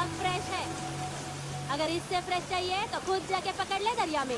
एकदम फ्रेश है। अगर इससे फ्रेश चाहिए तो खुद जाके पकड़ ले दरिया में।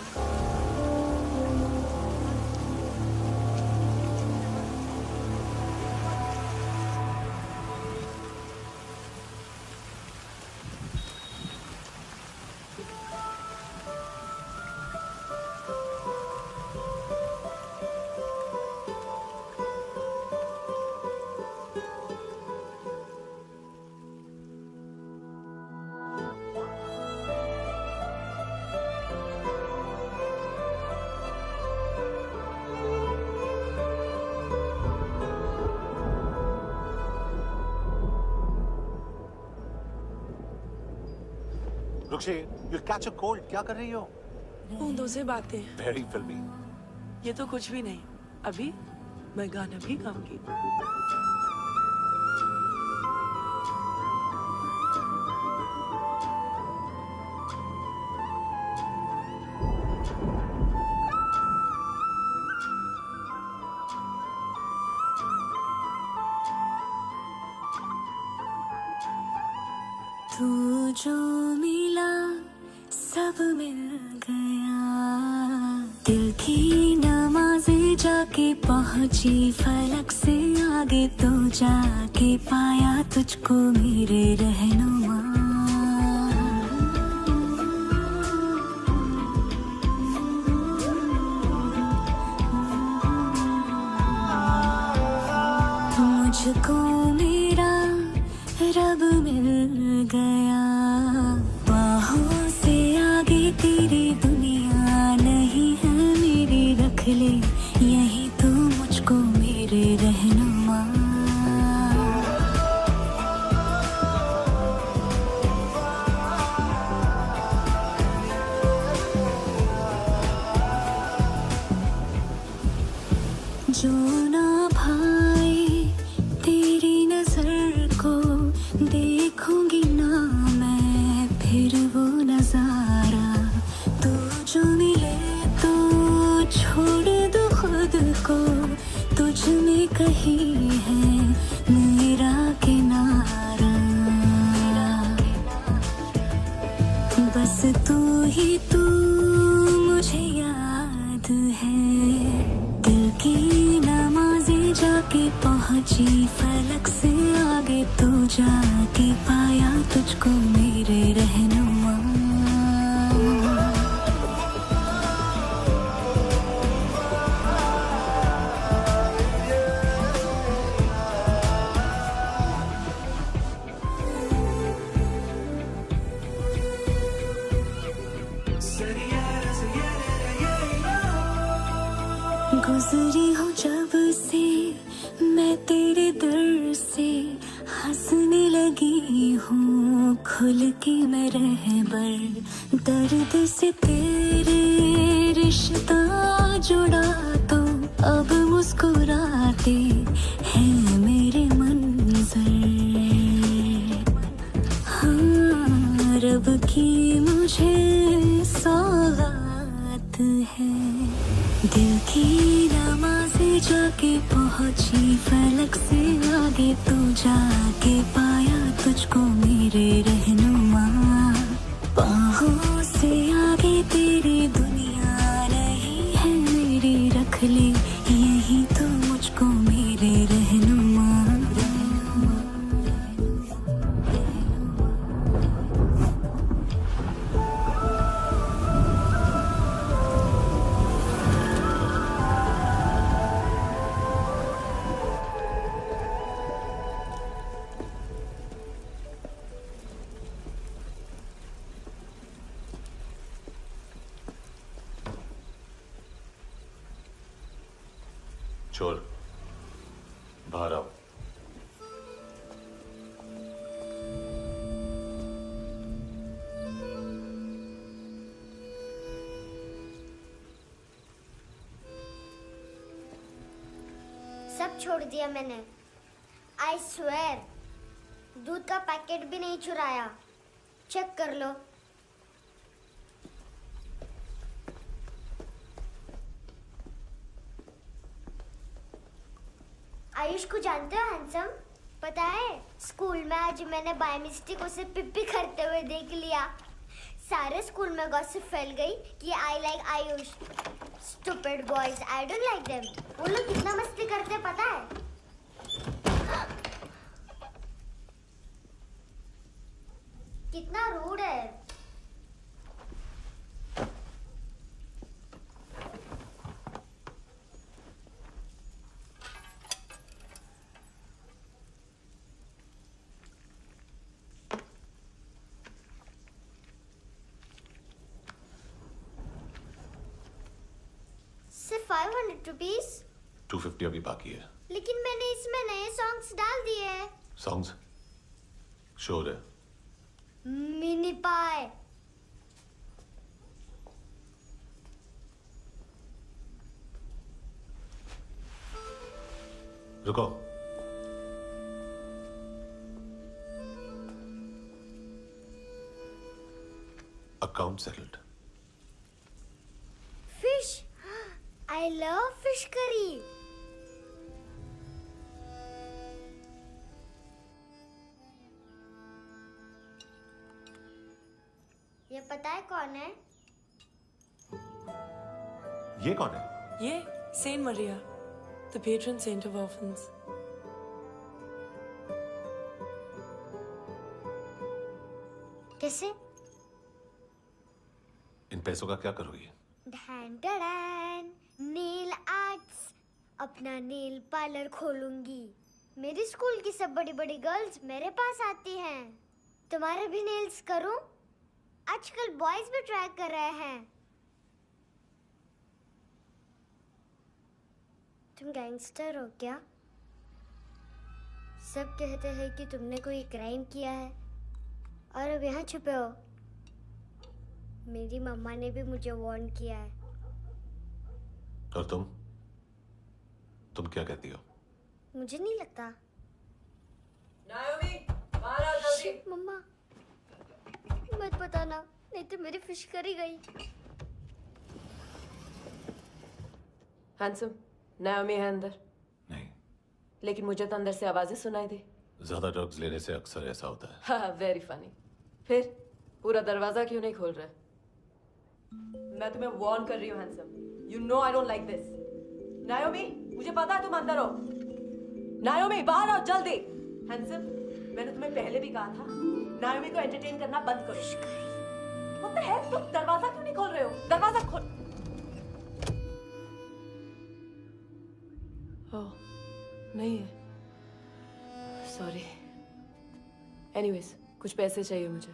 रुक्षी, you'll catch a cold. क्या कर रही हो? बूंदों से बातें। Very filmy. ये तो कुछ भी नहीं। अभी मैं गाना भी गाऊंगी। तू जो मिला सब मिल गया, दिल की नमाज़ें जाके पहुंची फलक से आगे, तो जाके पाया तुझको मेरे रहनुमा। मुझको मेरा रब मिल गया, बाहों से आगे तेरी दुनिया नहीं है मेरी, रख ले यही तू मुझको मेरे रहनुमा। जो ना भाई तेरी नजर को देखूंगी ना मैं फिर वो नजारा, तू जो मिले तो छोड़ दो खुद को, तुझ में कहीं है मेरा किनारा। बस तू ही तू मुझे याद है, दिल की नमाज़ें जाके पहुंची फलक से आगे, तो जाके पाया तुझको मेरे रहनुमा। गुजरी हूँ जब से मैं तेरे दर से, हंसने लगी हूँ खुल के मैं रहबर, दर्द से तेरे रिश्ता जुड़ा तो अब मुस्कुराते हैं मेरे मंजर। हाँ, रब की मुझे सौगात है, दिल की नमाज़ें जाके पहुंची फलक से आगे, तो जाके पाया तुझको मेरे रहनुमा। बाहों से आगे तेरी दुनिया नहीं है मेरी, रख ले यही तो मुझको मेरे रहनुमा। छोड़, बाहर आओ। सब छोड़ दिया मैंने, आई स्वेर। दूध का पैकेट भी नहीं चुराया, चेक कर लो। आयुष को जानते हो हैंडसम? पता है स्कूल में आज मैंने बाय मिस्टेक उसे पिप्पी करते हुए देख लिया। सारे स्कूल में गॉसिप फैल गई कि I like Ayush. Stupid boys, I don't like them. वो लोग कितना मस्ती करते पता है? कितना रूड है। सिर्फ 500 रुपीस। 250 अभी बाकी है। लेकिन मैंने इसमें नए सॉन्ग्स डाल दिए हैं। सॉन्ग्स? श्योर है? मिनी पाए। रुको। Account settled. Fish, I love fish curry. ये पता है कौन है? ये कौन है? ये saint Maria, the patron saint of orphans. कैसे? इन पैसों का क्या करोगी? ढैन ढैन, नेल आर्ट्स। अपना नेल पार्लर खोलूंगी। मेरी स्कूल की सब बड़ी बड़ी गर्ल्स मेरे पास आती हैं। तुम्हारे भी नेल्स करूं? आजकल बॉयज भी ट्राई कर रहे हैं। तुम गैंगस्टर हो क्या? सब कहते हैं कि तुमने कोई क्राइम किया है और अब यहाँ छुपे हो। मेरी मम्मा ने भी मुझे वार्न किया है। और तुम क्या कहती हो? मुझे नहीं लगता। नायोमी, बाहर आओ जल्दी। शिट, मम्मा मत बताना, नहीं तो मेरी फिश करी गई। हैंडसम, नायोमी है अंदर। नहीं। लेकिन मुझे तो अंदर से आवाजें सुनाई दी। ज्यादा ड्रग्स लेने से अक्सर ऐसा होता है। हाँ, वेरी फनी। फिर पूरा दरवाजा क्यों नहीं खोल रहे? मैं तुम्हें वार्न कर रही हूँ handsome. You know I don't like this. नायोमी, मुझे पता है तुम अंदर हो। नायोमी, बाहर आओ जल्दी। हैंडसम, मैंने तुम्हें पहले भी कहा था नायोमी को एंटरटेन करना बंद करो। What the heck? तुम दरवाजा क्यों नहीं खोल रहे हो? दरवाजा खोल। ओह, नहीं है। सॉरी। एनीवेज, कुछ पैसे चाहिए मुझे।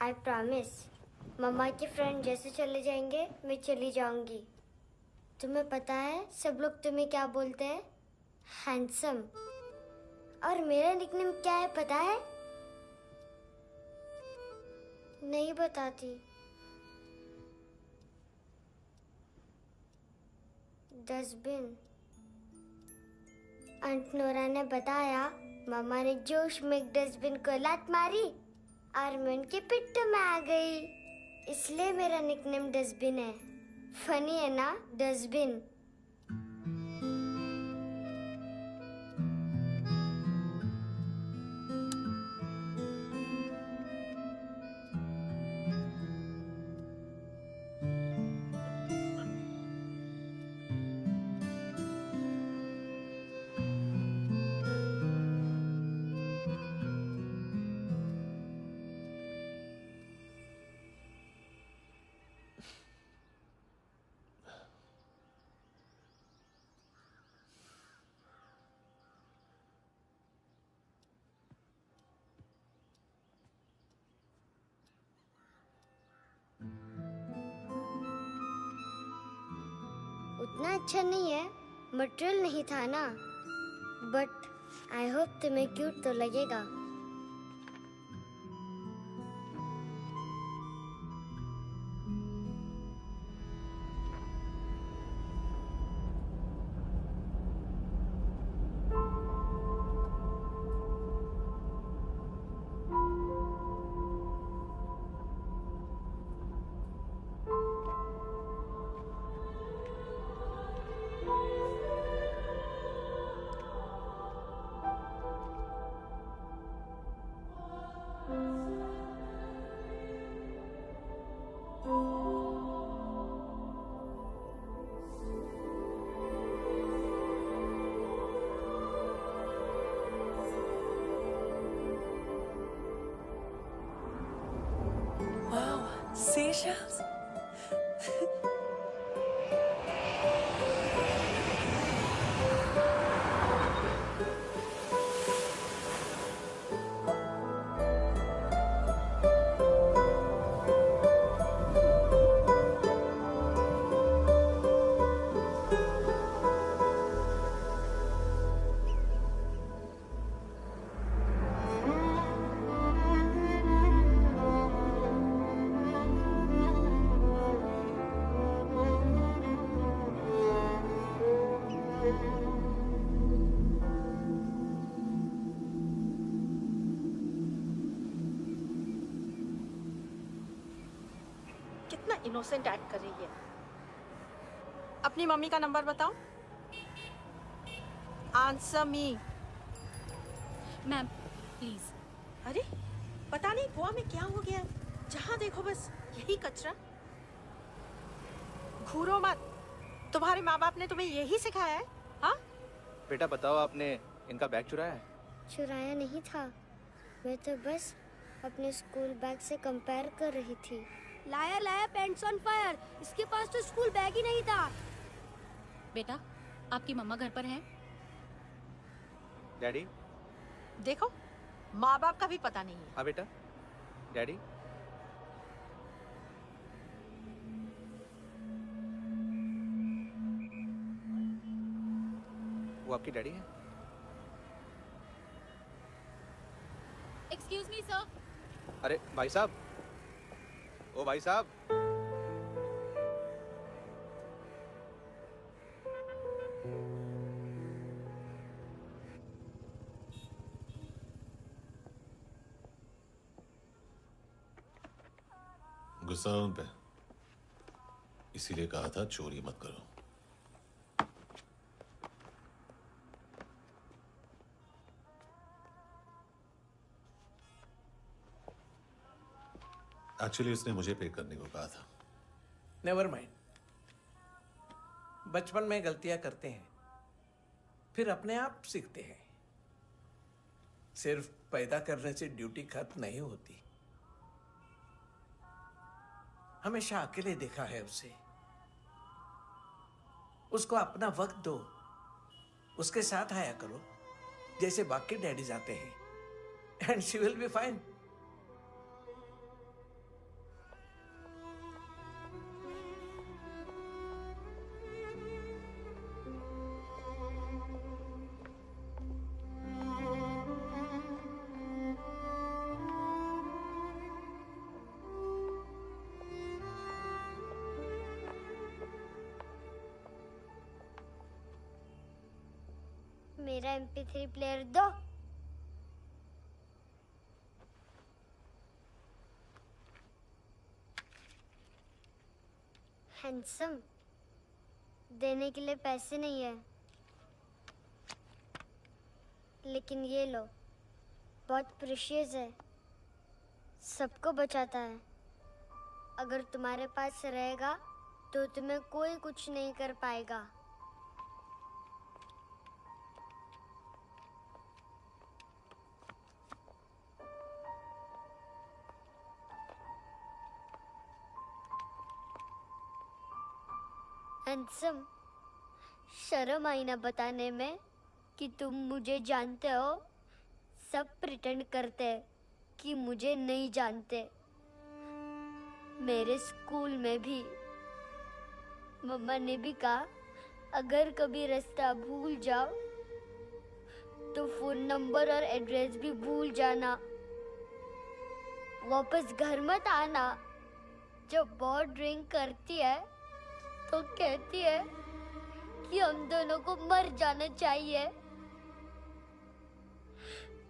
आई प्रॉमिस, मम्मा के फ्रेंड जैसे चले जाएंगे मैं चली जाऊंगी। तुम्हें पता है सब लोग तुम्हें क्या बोलते हैं? हैंडसम। और मेरा निकनेम क्या है पता है? नहीं बताती। डस्टबिन। आंट नोरा ने बताया मामा ने जोश में एक डस्टबिन को लात मारी और मैं उनके पिट्ठू में आ गई, इसलिए मेरा निकनेम डस्टबिन है। फनी है ना, डस्टबिन। उतना अच्छा नहीं है, मटेरियल नहीं था ना, बट आई होप तुम्हें क्यूट तो लगेगा। Wow, seashells? कितना इनोसेंट एक्ट कर रही है। अपनी मम्मी का नंबर बताओ। Answer me. Ma'am please. अरे पता नहीं गोवा में क्या हो गया, जहाँ देखो बस यही कचरा। घूरो मत, तुम्हारे माँ बाप ने तुम्हें यही सिखाया है? हाँ बेटा बताओ, आपने इनका बैग चुराया है? चुराया नहीं था, मैं तो बस अपने स्कूल बैग से कंपेयर कर रही थी। Liar liar pants on fire, इसके पास तो स्कूल बैग ही नहीं था। बेटा आपकी मम्मा घर पर हैं? डैडी? देखो माँ बाप का भी पता नहीं है। हाँ बेटा। डैडी? वो आपकी डैडी है? Excuse me sir. अरे भाई साहब, ओ भाई साहब। गुस्सा है उन पे, इसीलिए कहा था चोरी मत करो। एक्चुअली उसने मुझे पे करने को कहा था। नेवर माइंड, बचपन में गलतियां करते हैं, फिर अपने आप सीखते हैं। सिर्फ पैदा करने से ड्यूटी खत्म नहीं होती। हमेशा अकेले देखा है उसे। उसको अपना वक्त दो, उसके साथ आया करो जैसे बाकी डैडीज आते हैं, and she will be fine. मेरा MP3 प्लेयर दो। हैंडसम, देने के लिए पैसे नहीं है, लेकिन ये लो, बहुत प्रेशियस है, सबको बचाता है। अगर तुम्हारे पास रहेगा तो तुम्हें कोई कुछ नहीं कर पाएगा। हैंडसम, शर्म आई ना बताने में कि तुम मुझे जानते हो। सब प्रिटेंड करते कि मुझे नहीं जानते। मेरे स्कूल में भी मम्मा ने भी कहा अगर कभी रास्ता भूल जाओ तो फोन नंबर और एड्रेस भी भूल जाना। वापस घर मत आना। जब बहुत ड्रिंक करती है तो कहती है कि हम दोनों को मर जाना चाहिए।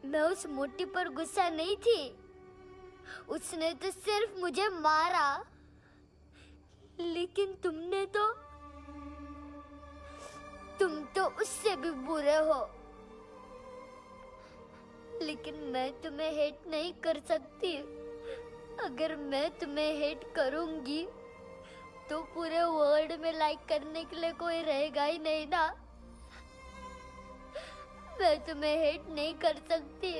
मैं उस मोटी पर गुस्सा नहीं थी, उसने तो सिर्फ मुझे मारा। लेकिन तुम तो उससे भी बुरे हो। लेकिन मैं तुम्हें हेट नहीं कर सकती। अगर मैं तुम्हें हेट करूंगी तो पूरे वर्ल्ड में लाइक करने के लिए कोई रहेगा ही नहीं ना। मैं तुम्हें हेट नहीं कर सकती।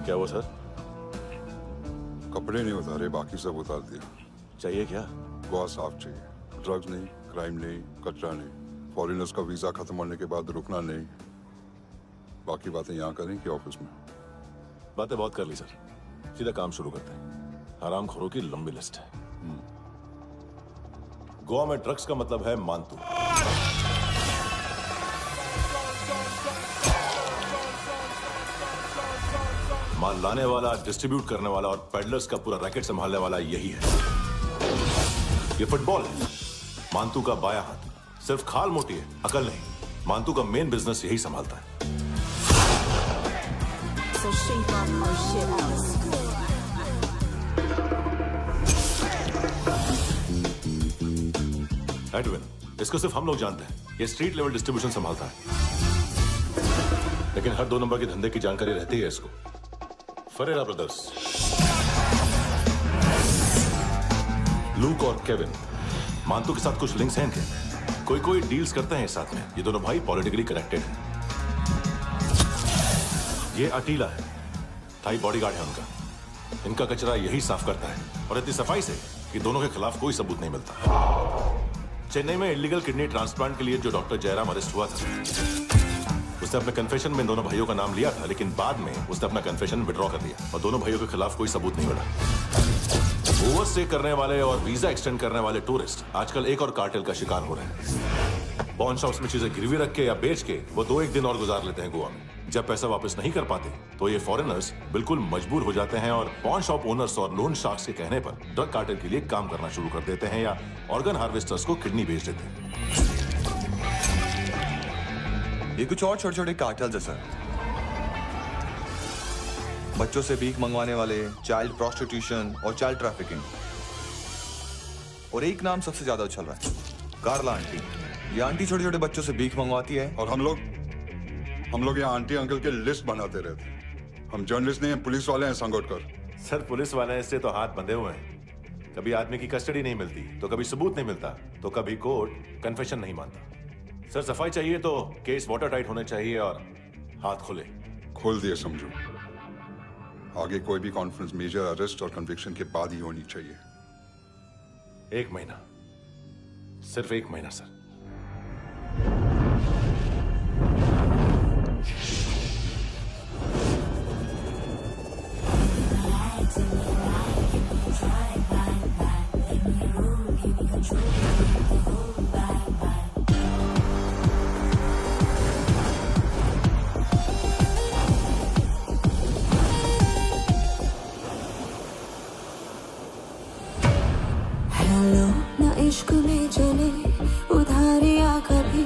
क्या हुआ सर? कपड़े नहीं उतारे, बाकी सब उतार दिया। चाहिए क्या? गोवा साफ चाहिए। ड्रग्स नहीं, क्राइम नहीं, कचरा नहीं। फॉरेनर्स का वीजा खत्म होने के बाद रुकना नहीं। बाकी बातें यहाँ करें कि ऑफिस में? बातें बहुत कर ली सर, सीधा काम शुरू करते हैं। हरामखोरों की लंबी लिस्ट है। गोवा में ड्रग्स का मतलब है मानतू। माल लाने वाला, डिस्ट्रीब्यूट करने वाला और पेडलर्स का पूरा रैकेट संभालने वाला यही है। ये फुटबॉल है, मानतू का बायां हाथ। सिर्फ खाल मोटी है, अकल नहीं। मानतू का मेन बिजनेस यही संभालता है। एडविन, इसको सिर्फ हम लोग जानते हैं। ये स्ट्रीट लेवल डिस्ट्रीब्यूशन संभालता है, लेकिन हर 2 नंबर के धंधे की जानकारी रहती है इसको। फरेरा ब्रदर्स, लूक और केविन, मानतू के साथ कुछ लिंक्स हैं इनके। कोई डील्स करते हैं साथ में। ये दोनों भाई पॉलिटिकली कनेक्टेड हैं। ये अटीला है, थाई बॉडीगार्ड है उनका। इनका कचरा यही साफ करता है, और इतनी सफाई से कि दोनों के खिलाफ कोई सबूत नहीं मिलता। चेन्नई में इलीगल किडनी ट्रांसप्लांट के लिए जो डॉक्टर जयराम अरेस्ट हुआ था, उसने अपने कन्फेशन में दोनों भाइयों का नाम लिया था, लेकिन बाद में उसने अपना कन्फेशन विड्रॉ कर दिया और दोनों भाइयों के खिलाफ कोई सबूत नहीं मिला। ओवरस्टे करने वाले और वीजा एक्सटेंड करने वाले टूरिस्ट आजकल एक और कार्टेल का शिकार हो रहे हैं। पॉन शॉप्स में चीजें गिरवी रख के या बेच के वो 2-1 दिन और गुजार लेते हैं गोवा में। जब पैसा वापस नहीं कर पाते तो ये फॉरेनर्स बिल्कुल मजबूर हो जाते हैं और पॉन शॉप ओनर्स और लोन शार्क्स के कहने पर ड्रग कार्टेल के लिए काम करना शुरू कर देते हैं या ऑर्गन हार्वेस्टर्स को किडनी बेच देते हैं। ये कुछ और छोटे-छोटे कार्टेल्स है सर। बच्चों से भीख मंगवाने वाले, चाइल्ड प्रोस्टिट्यूशन और चाइल्ड ट्रैफिकिंग। और एक नाम सबसे ज्यादा उछल रहा है, कार्ला आंटी। ये आंटी छोटे छोटे बच्चों से भीख मंगवाती है। और हम लोग यहाँ आंटी अंकल के लिस्ट बनाते रहते। हम जर्नलिस्ट नहीं हैं, पुलिस वाले हैं संगोटकर। सर पुलिस वाले हैं, इससे तो हाथ बंधे हुए हैं। कभी आदमी की कस्टडी नहीं मिलती तो कभी सबूत नहीं मिलता तो कभी कोर्ट कन्फेशन नहीं मानता। सर सफाई चाहिए तो केस वाटर टाइट होने चाहिए और हाथ खुले। खोल दिए समझो। आगे कोई भी कॉन्फ्रेंस मेजर अरेस्ट और कन्विक्शन के बाद ही होनी चाहिए। 1 महीना, सिर्फ 1 महीना सर। हेलो ना इश्क में चले उधारिया कभी,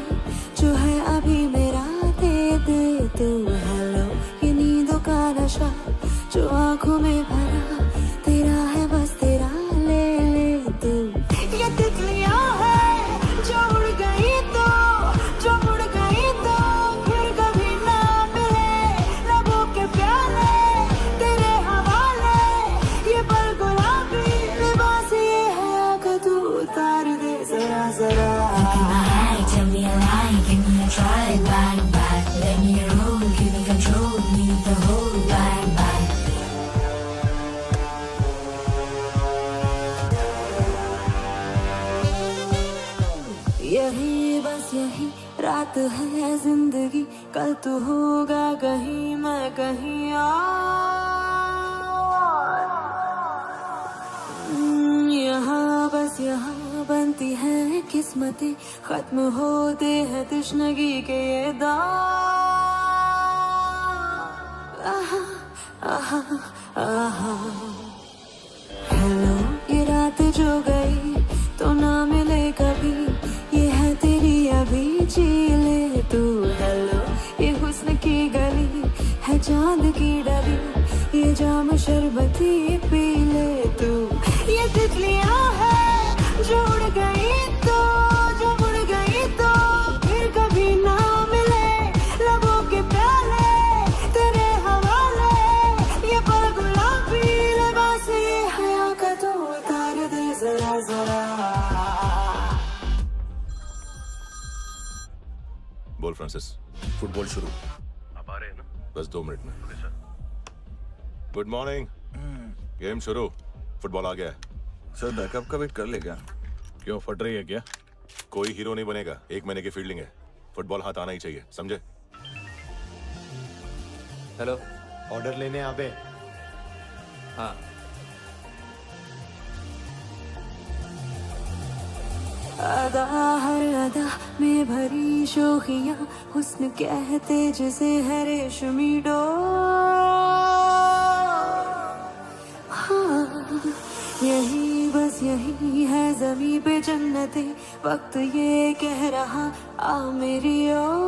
जो है अभी मेरा दे दे तू। हेलो ये नींदों का नशा जो आंखों में भरा, तेरा है बस तेरा ले ले तू। ये तितलियां है जो उड़ गई तो, जो उड़ गई तो फिर कभी ना मिले। लबों के प्याले तेरे हवाले, ये पल गुलाबी लिबास ये है कि तू उतार दे जरा जरा। Tell me a lie, give me a try, bang bang. Let me roll, give me control, need the whole bang bang. यही बस यही रात है जिंदगी, कल तू होगा कहीं मैं कहीं और। यहाँ बस यहाँ बनती है किस्मतें, खत्म होते हैं तश्नगी के ये दाग। आहा आहा आहा। हेलो ये रात जो गई तो ना मिले कभी, ये है तेरी अभी जी ले तू। हेलो ये हुस्न की गली है चांद की डली, ये जाम शरबती पी ले तू। ये तितलियां है जो उड़ गई तो, जो उड़ गई तो फिर कभी ना मिले। लबों के प्याले तेरे हवाले, ये पल गुलाबी लिबास ये हया का तो उतार दे जरा जरा। बोल फ्रांसिस। फुटबॉल शुरू। आप आ रहे हैं ना? बस 2 मिनट में। Okay sir. Good morning. Game शुरू। फुटबॉल आ गया है। सर बैकअप का वेट कर ले क्या? क्यों फट रही है क्या? कोई हीरो नहीं बनेगा, 1 महीने की फील्डिंग है। फुटबॉल हाथ आना ही चाहिए, समझे? हेलो, ऑर्डर लेने आ बे। हाँ। अदा हर अदा में भरी शोखियां, हुस्न कहते जिसे है रेशमी डोर। हाँ यही बस यही है ज़मीं पे जन्नते, वक्त ये कह रहा आ मेरी ओर।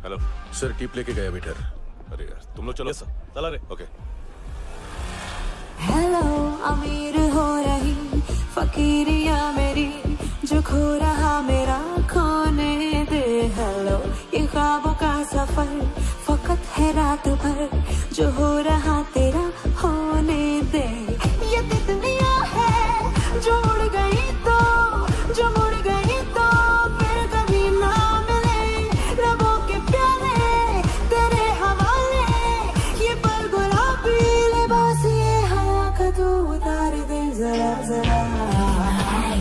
हेलो सर, टिप लेके गया वेटर। अरे यार तुम लोग चलो। सर चला रे। ओके। हेलो अमीर हो रही फकीरिया मेरी, जो खो रहा मेरा खोने दे। हेलो ये ख्वाबों का सफर फकत है रात भर, जो हो रहा तेरा होने दे। ये तितलियां है जो उड़ गई तो, जो मुड़ गई तो फिर कभी ना मिले। रबों के प्याले तेरे हवाले, ये पल गुलाबी लिबास ये हवा का तू उतार दे जरा जरा।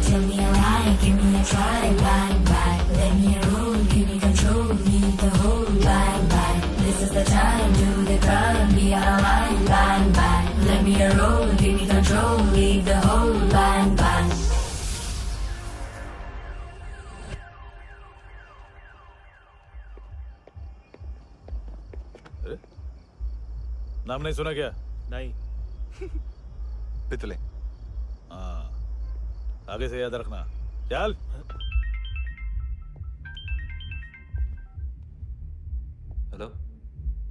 Tell me a lie, give me a try, bang bang. Let me roll, give me control, need the whole bang bang. This is the time, do the crime, be alive, bang bang. Let me roll, give me control, leave the whole bang bang. नाम नहीं सुना क्या? नहीं। पितले। हाँ, आगे से याद रखना। चल। हेलो,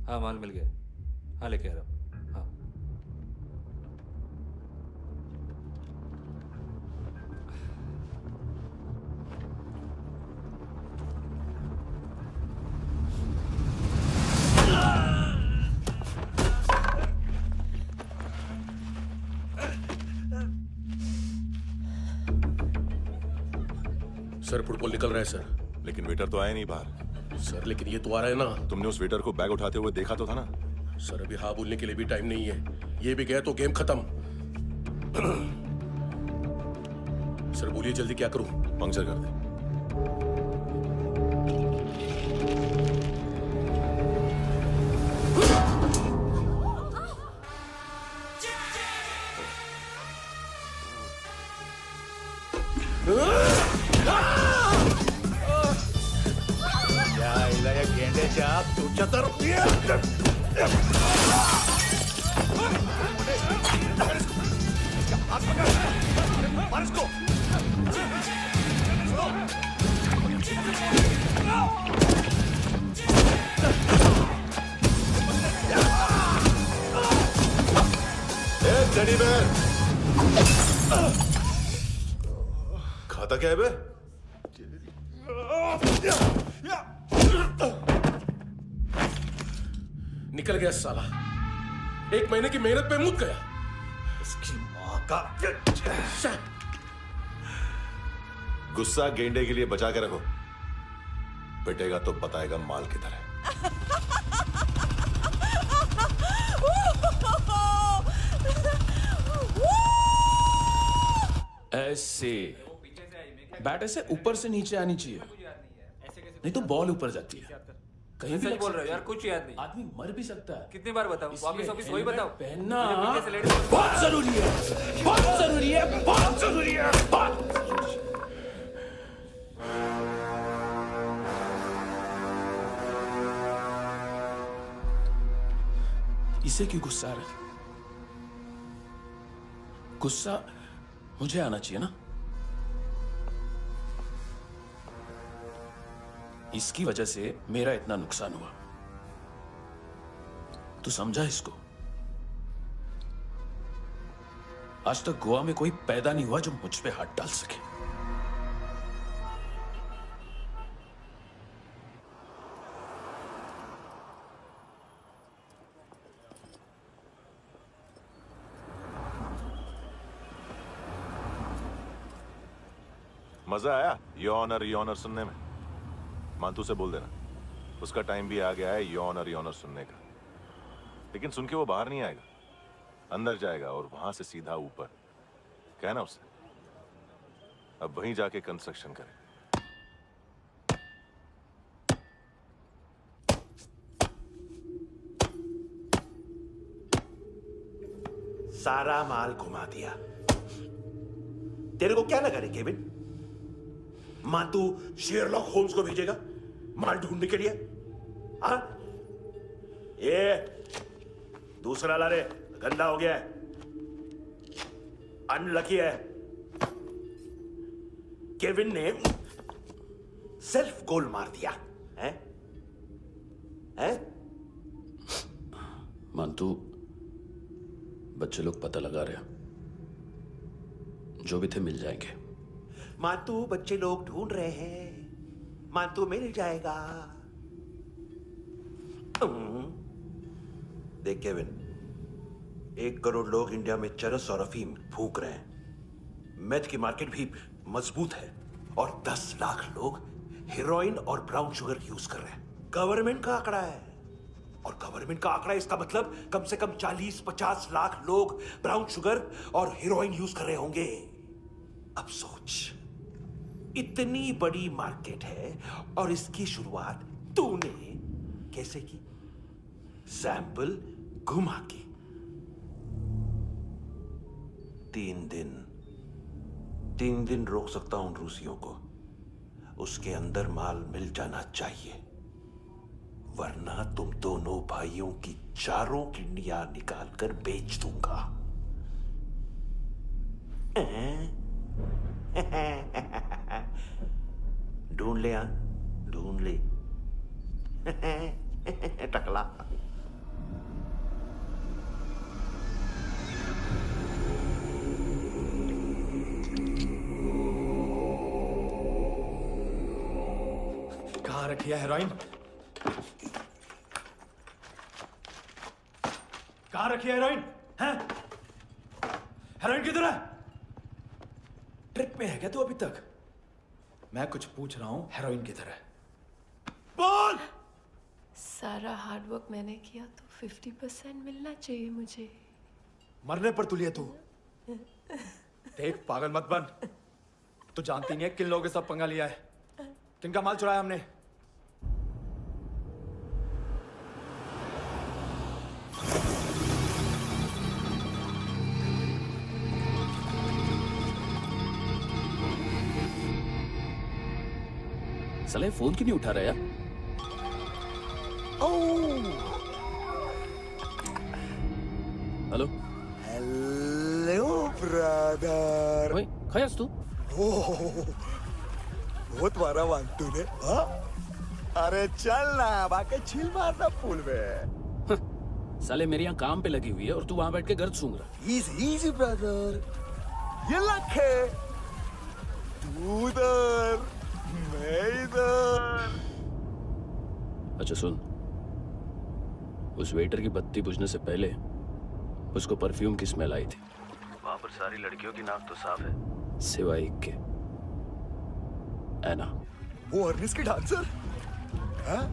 हाँ माल मिल गया, हाँ लेके आ रहा हूँ, हाँ। सर फुटबॉल निकल रहा है सर। लेकिन वेटर तो आया नहीं बाहर। सर लेकिन ये तो आ रहा है ना। तुमने उस वेटर को बैग उठाते हुए देखा तो था ना। सर अभी हाँ बोलने के लिए भी टाइम नहीं है, ये भी गया तो गेम खत्म। सर बोलिए जल्दी क्या करूं? पंक्चर कर दे। तू चतर टेडी बेयर खाता क्या है बे? निकल गया साला, 1 महीने की मेहनत पे मुक गया। उसकी माँ का गुस्सा गेंडे के लिए बचा के रखो, पिटेगा तो बताएगा माल किधर है। ऐसे बैट ऐसे ऊपर से नीचे आनी चाहिए, नहीं तो बॉल ऊपर जाती है। कहीं भी बोल रहे हो यार, कुछ याद नहीं। आदमी मर भी सकता है। कितनी बार बताऊं? वापस ऑफिस वही बताओ। पहनना बहुत जरूरी है, बहुत जरूरी है, बहुत जरूरी है, बहुत जरूरी है। इसे क्यों गुस्सा आ रहा है? गुस्सा मुझे आना चाहिए ना। इसकी वजह से मेरा इतना नुकसान हुआ, तू समझा इसको? आज तक गोवा में कोई पैदा नहीं हुआ जो मुझ पे हाथ डाल सके। मजा आया योनर सुनने में? मांतू से बोल देना, उसका टाइम भी आ गया है योनर सुनने का। लेकिन सुन के वो बाहर नहीं आएगा, अंदर जाएगा और वहां से सीधा ऊपर। कहना उससे अब वहीं जाके कंस्ट्रक्शन करे। सारा माल घुमा दिया। तेरे को क्या लगा रे केविन? मांतू शेरलॉक होम्स को भेजेगा माल ढूंढने के लिए? हाँ? ये दूसरा ला रे, गंदा हो गया है, अनलकी है। केविन ने सेल्फ गोल मार दिया है? हैं? मांतू, बच्चे लोग पता लगा रहे हैं, जो भी थे मिल जाएंगे। मांतू बच्चे लोग ढूंढ रहे हैं, मांतू मिल जाएगा। देख केविन, 1 करोड़ लोग इंडिया में चरस और अफीम फूंक रहे हैं। मेथ की मार्केट भी मजबूत है और 10 लाख लोग हेरोइन और ब्राउन शुगर यूज कर रहे हैं। गवर्नमेंट का आंकड़ा है, और गवर्नमेंट का आंकड़ा इसका मतलब कम से कम 40-50 लाख लोग ब्राउन शुगर और हेरोइन यूज कर रहे होंगे। अब सोच, इतनी बड़ी मार्केट है और इसकी शुरुआत तूने कैसे की? सैंपल घुमा के। 3 दिन रोक सकता हूं रूसियों को, उसके अंदर माल मिल जाना चाहिए, वरना तुम दोनों भाइयों की 4 किडनियां निकाल कर बेच दूंगा। ढूंढ ले, ढूंढ ले। टकला। कहाँ रखी है हेरोइन? कहाँ रखी है हेरोइन? हैं? हेरोइन किधर है? ट्रिप पे है क्या तू अभी तक? मैं कुछ पूछ रहा हूं, हेरोइन किधर है? बोल! सारा हार्ड वर्क मैंने किया तो 50% मिलना चाहिए मुझे। मरने पर तुलिए तू। देख पागल मत बन। तू जानती नहीं है किन लोगों के साथ पंगा लिया है, किनका माल चुराया हमने। साले फोन क्यों नहीं उठा रहा यार? Hello hello brother. ओए खयास तू? बहुत मारा मानतू ने। हाँ? अरे चल ना, बाकी छील मारना पूल में। साले मेरी यहाँ काम पे लगी हुई है और तू वहां बैठ के गर्द सूंघ रहा। इजी ब्रदर, ये लक है। तू उधर, मैं इधर। अच्छा सुन, उस वेटर की बत्ती बुझने से पहले उसको परफ्यूम की स्मेल आई थी। वहां पर सारी लड़कियों की नाक तो साफ है, सिवाय एक के, एना। वो अर्निस की डांसर? हाँ?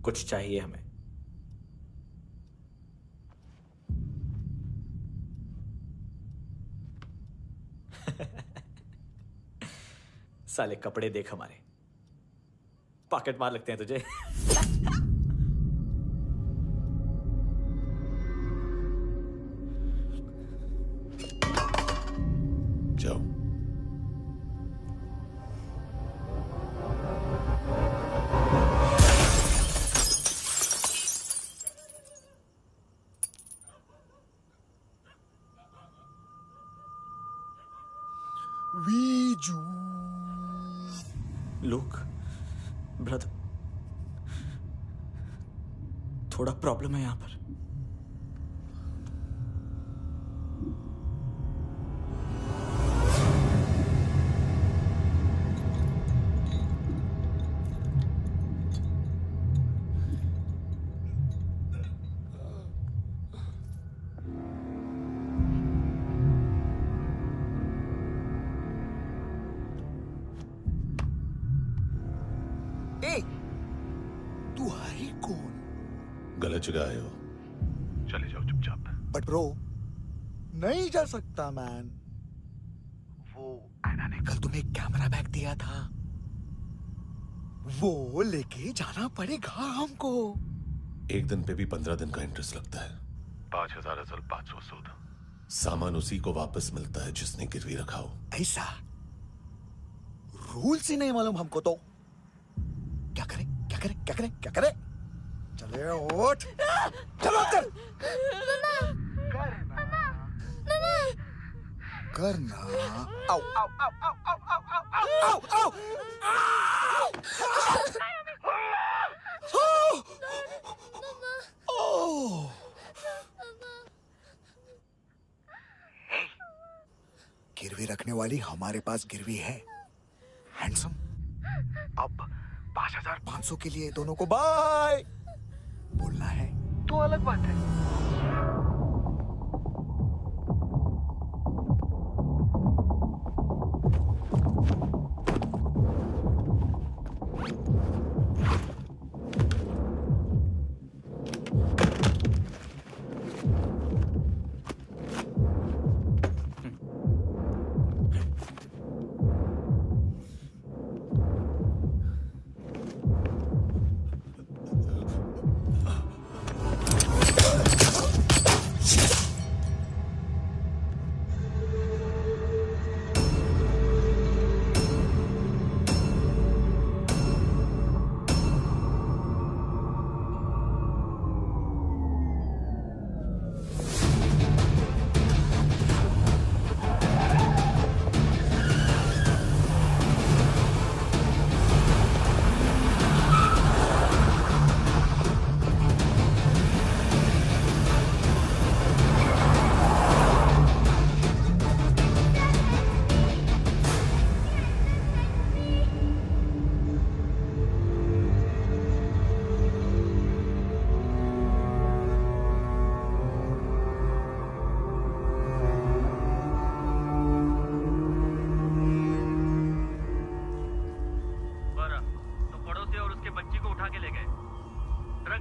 कुछ चाहिए हमें। साले कपड़े देख हमारे, पॉकेट मार लगते हैं तुझे। जाओ। लुक ब्रदर, थोड़ा प्रॉब्लम है यहाँ पर। तू है कौन? गलत जगह आए हो, चले जाओ चुपचाप। बट ब्रो, नहीं जा सकता मैन। वो एना ने कल तुम्हें कैमरा बैग दिया था, वो लेके जाना पड़ेगा हमको। एक दिन पे भी 15 दिन का इंटरेस्ट लगता है। 5,000 असल 500 सूद। सामान उसी को वापस मिलता है जिसने गिरवी रखा हो। ऐसा रूल्स ही नहीं मालूम हमको तो। क्या करें क्या करें क्या करें क्या करें? चले उठ, चलो कर करना। आओ आओ आओ आओ आओ आओ आओ आओ आओ। गिरवी रखने वाली हमारे पास गिरवी है। हैंडसम, अब 5,500 के लिए दोनों को बाय बोलना है तो अलग बात है।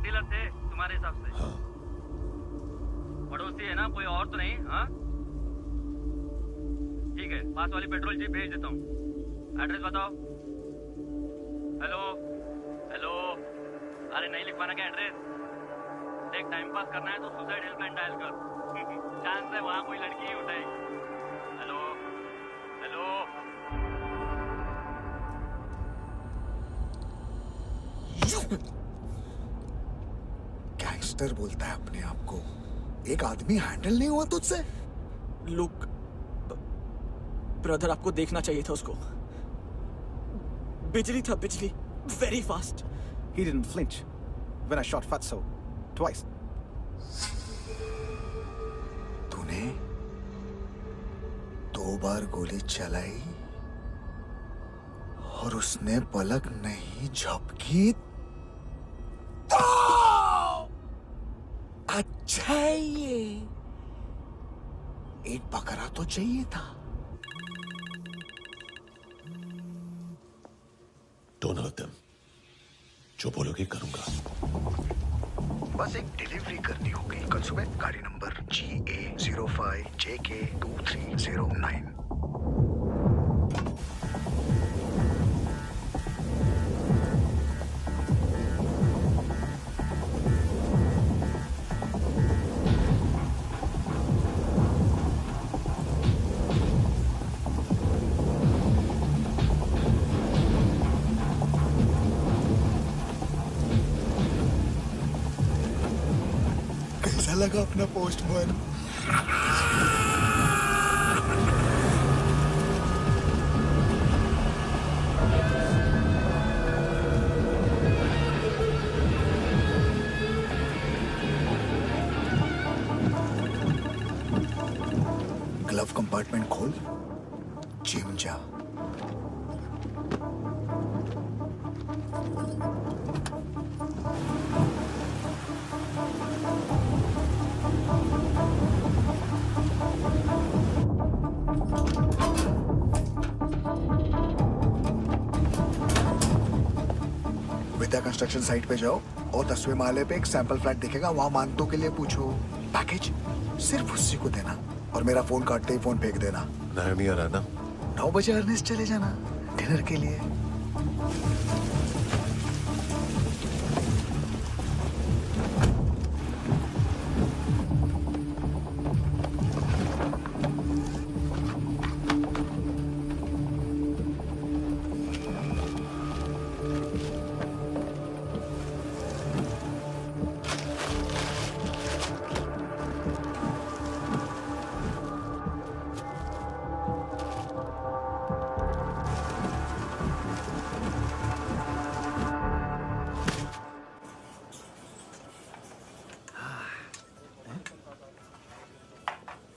डीलर थे तुम्हारे हिसाब से? हाँ। पड़ोसी है ना, कोई और तो नहीं? हाँ ठीक है, पास वाली पेट्रोल जीप भेज देता हूँ। एड्रेस बताओ। हेलो हेलो, अरे नहीं लिखवाना क्या एड्रेस? देख टाइम पास करना है तो सुसाइड हेल्पलाइन डायल कर। चांस है वहाँ कोई लड़की ही उठाएगी। Hello hello. गैंगस्टर बोलता है अपने आप को। एक आदमी हैंडल नहीं हुआ तुझसे? लुक ब्रदर, आपको देखना चाहिए था उसको। बिजली था, बिजली, very fast. He didn't flinch when I shot Fatso twice. तूने 2 बार गोली चलाई और उसने पलक नहीं झपकी तो अच्छा है ये। एक बकरा तो चाहिए था। Don't hurt them. जो बोलोगे करूंगा। बस एक डिलीवरी करनी होगी कल सुबह। गाड़ी नंबर GA05JK2309। कैसा लगा अपना पोस्टमैन? ग्लव कंपार्टमेंट खोल, जिम जा। विद्या कंस्ट्रक्शन साइट पे जाओ और 10वें माले पे एक सैंपल फ्लैट दिखेगा, वहां मानतों के लिए पूछो। पैकेज सिर्फ उसी को देना और मेरा फोन काटते ही फोन फेंक देना। नायोमी आ रहा ना? 9 बजे अर्नेस्ट चले जाना डिनर के लिए।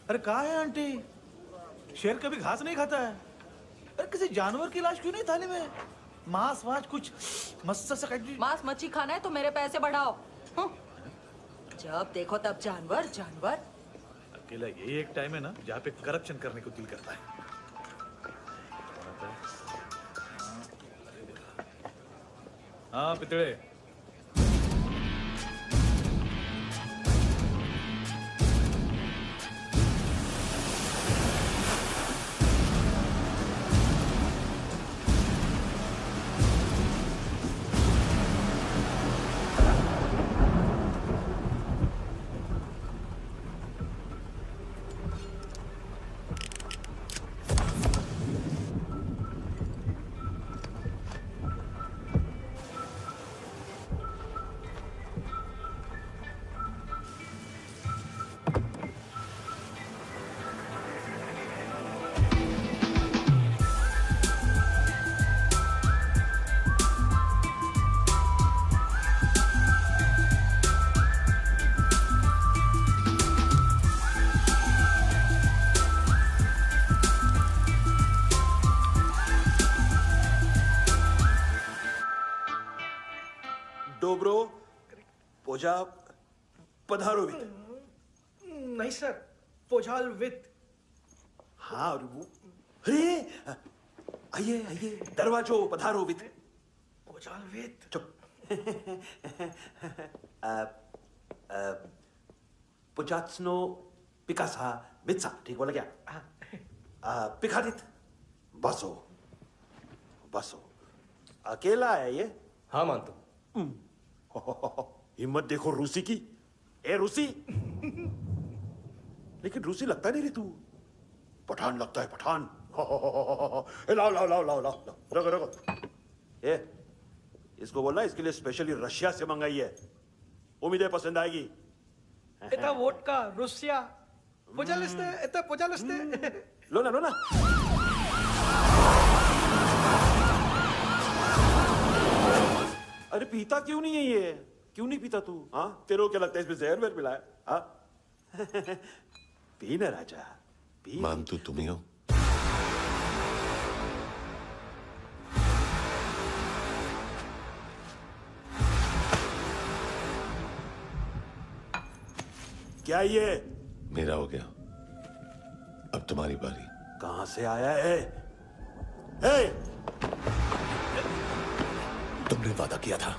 अरे कहाँ है आंटी? शेर कभी घास नहीं खाता है। अरे किसी जानवर की लाश क्यों नहीं थाली में? मांस वाच कुछ मस्त सा मांस मच्छी खाना है तो मेरे पैसे बढ़ाओ। जब देखो तब जानवर जानवर। अकेला यही एक टाइम है ना जहाँ पे करप्शन करने को दिल करता है। हाँ पितड़े। डोब्रो पोजा पधारोवित। नहीं सर, पोजाल विथ। हाँ और वो अरे आइए आइए दरवाजो पधारोवित। पोजाल विथ। चुप। पुचात्सनो पिकासा मित्सा, ठीक बोला क्या? पिखादित बसो बसो। अकेला है ये? हाँ मानतो। हिम्मत देखो रूसी की। ए रूसी, लेकिन रूसी लगता नहीं रे तू, पठान लगता है पठान। लाओ लाओ लाओ लाओ लाओ, रखो रखो। ए इसको बोलना इसके लिए स्पेशली रशिया से मंगाई है, उम्मीद है पसंद आएगी। इतना वोडका रुसिया पोजालिस्ते, इतना पोजालिस्ते। लो ना लो ना। अरे पीता क्यों नहीं है ये? क्यों नहीं पीता तू? हाँ तेरे को क्या लगता है इसमें जहर वेर मिला है? हाँ पी ना राजा पी। मानतू तुम ही हो? क्या ये? मेरा हो गया, अब तुम्हारी बारी। कहां से आया है? हे! तुमने वादा किया था,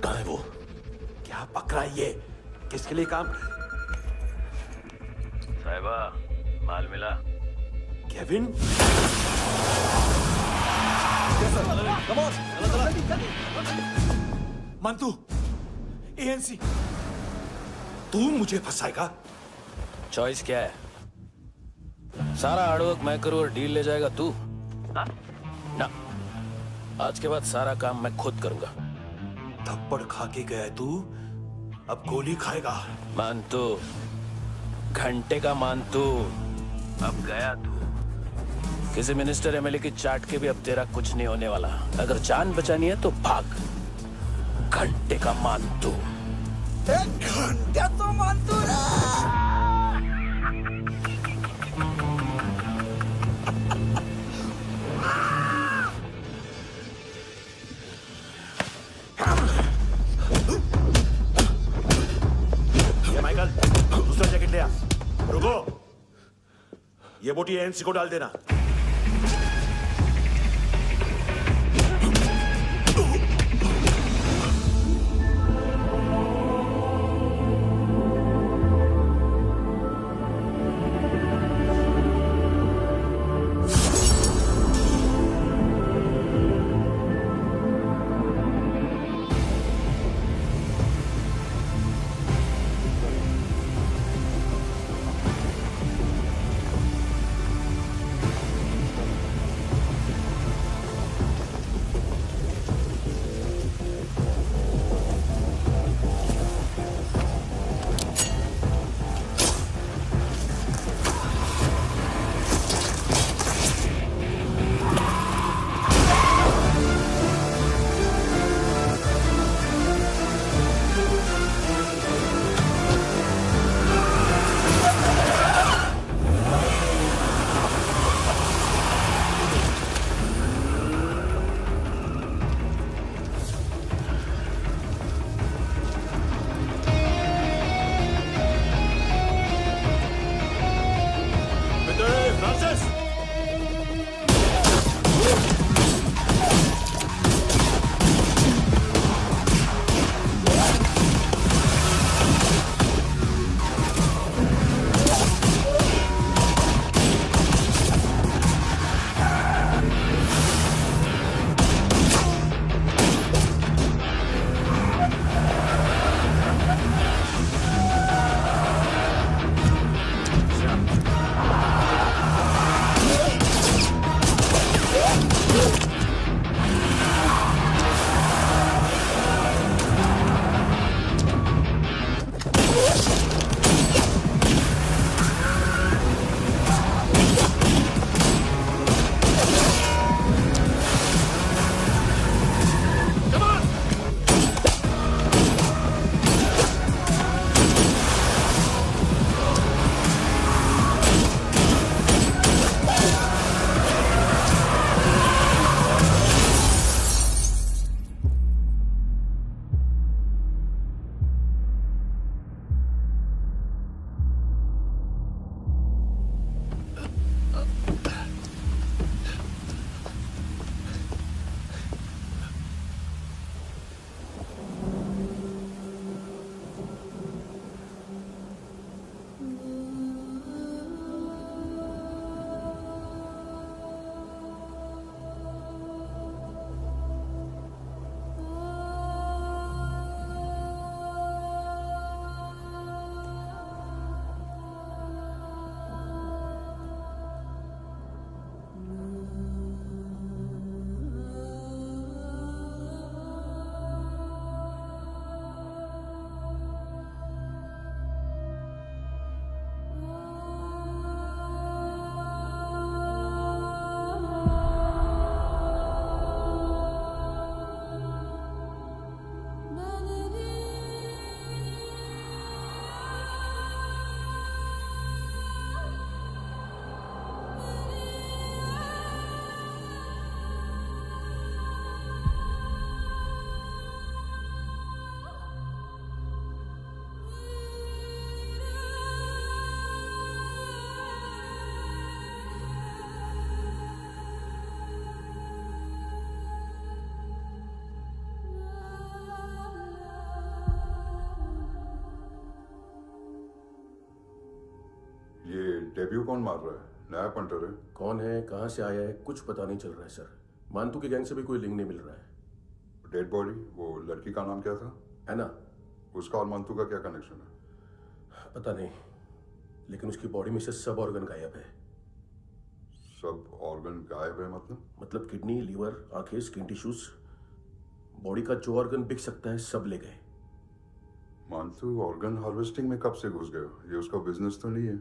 कहां है वो? क्या पकड़ा ये? किसके लिए काम? साहिबा, माल मिला? केविन? मंतू, एएनसी। तू मुझे फंसाएगा? चॉइस क्या है? सारा हार्डवर्क मैं करूं और डील ले जाएगा तू? ना, आज के बाद सारा काम मैं खुद करूंगा। थप्पड़ खा के गया तू, अब गोली खाएगा। मानतू, घंटे का मानतू, अब गया तू। किसी मिनिस्टर एमएलए की चाट के भी अब तेरा कुछ नहीं होने वाला। अगर जान बचानी है तो भाग। घंटे का मानतू। एक घंटे तो मानतू ना। माइकल, दूसरा जैकेट ले आ। रुको, ये बोटी एएनसी को डाल देना। डेब्यू कौन मार रहा है? नया पंटर है। कौन है, कहाँ से आया है, कुछ पता नहीं चल रहा है सर। मानतू की गैंग से भी कोई लिंक नहीं मिल रहा है। डेड बॉडी, वो लड़की का नाम क्या था? एना। उसका और मंतू का क्या कनेक्शन है? पता नहीं, लेकिन उसकी बॉडी में से सब ऑर्गन गायब है। सब ऑर्गन गायब है मतलब किडनी, लीवर, आंखें, स्किन टिश्यूज, बॉडी का जो ऑर्गन बिक सकता है सब ले गए। मंतू ऑर्गन हार्वेस्टिंग में कब से घुस गए? ये उसका बिजनेस तो नहीं है?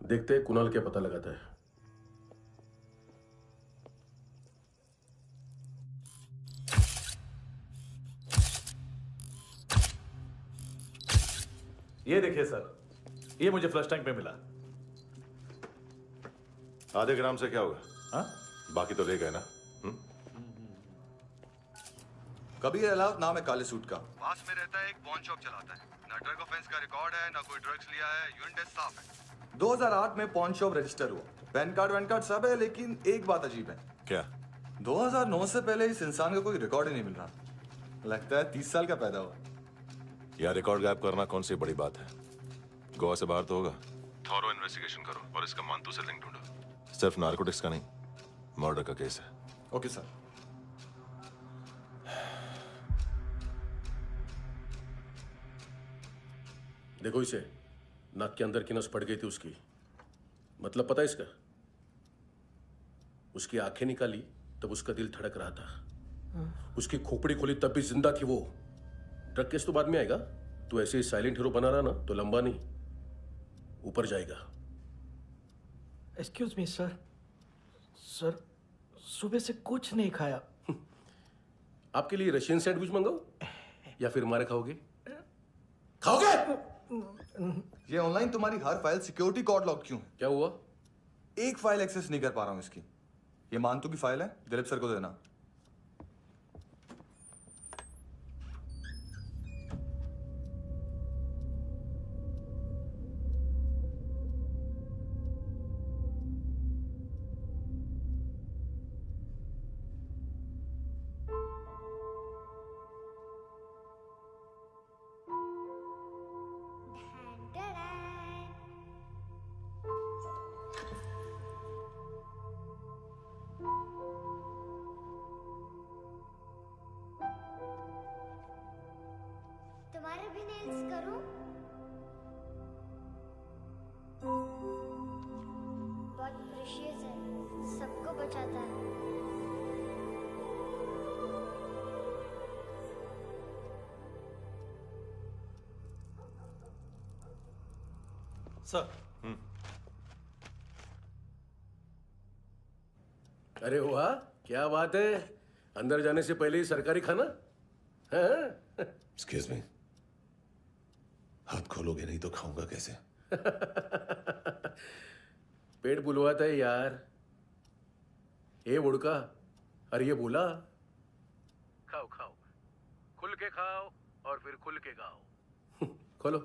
देखते हैं कुणाल क्या पता लगाता है। ये देखिए सर, ये मुझे फ्लश टैंक में मिला। आधे ग्राम से क्या होगा? हाँ? बाकी तो ले गए ना? कबीर अलाउद नाम है काले सूट का। पास में रहता है, एक पॉन शॉप चलाता है। ना ड्रग ऑफेंस का रिकॉर्ड है, ना कोई ड्रग्स लिया है, यूरिन टेस्ट साफ है। 2008 में पॉन शॉप रजिस्टर हुआ, पैन कार्ड वैन कार्ड सब है, लेकिन एक बात अजीब है। क्या? 2009 से पहले इस इंसान का कोई रिकॉर्ड ही नहीं मिल रहा। लगता है 30 साल का पैदा हुआ। यार रिकॉर्ड गायब करना कौन सी बड़ी बात है? गोवा से बाहर तो होगा। थॉरो इन्वेस्टिगेशन करो और इसका मंतू से लिंक ढूंढो। सिर्फ नारकोटिक्स का नहीं, मर्डर का केस है। Okay sir. देखो इसे, नाक के अंदर की नस पड़ गई थी उसकी। मतलब पता है इसका? उसकी आंखें निकाली तब उसका दिल धड़क रहा था। उसकी खोपड़ी खोली तब भी जिंदा थी वो। ड्रग केस तो बाद में आएगा। तो ऐसे ही साइलेंट हीरो बना रहा ना तो लंबा नहीं, ऊपर जाएगा। एक्सक्यूज मी सर, सुबह से कुछ नहीं खाया। आपके लिए रशियन सैंडविच मंगाओ या फिर मारे खाओगे? खाओगे? ये ऑनलाइन तुम्हारी हर फाइल सिक्योरिटी कोड लॉक क्यों है? क्या हुआ? एक फाइल एक्सेस नहीं कर पा रहा हूं इसकी। ये मानतू की फाइल है, दिलीप सर को देना। तुम्हारे भी नेल्स करूं? बहुत प्रेशियस है, सबको बचाता है। सर। अरे वाह, क्या बात है। अंदर जाने से पहले ही सरकारी खाना। एक्सक्यूज मी, हाथ खोलोगे नहीं तो खाऊंगा कैसे? पेट बुलवाता है यार। ए बुड़का, अरे ये बोला। खाओ खाओ, खुल के खाओ और फिर खुल के गाओ। खोलो।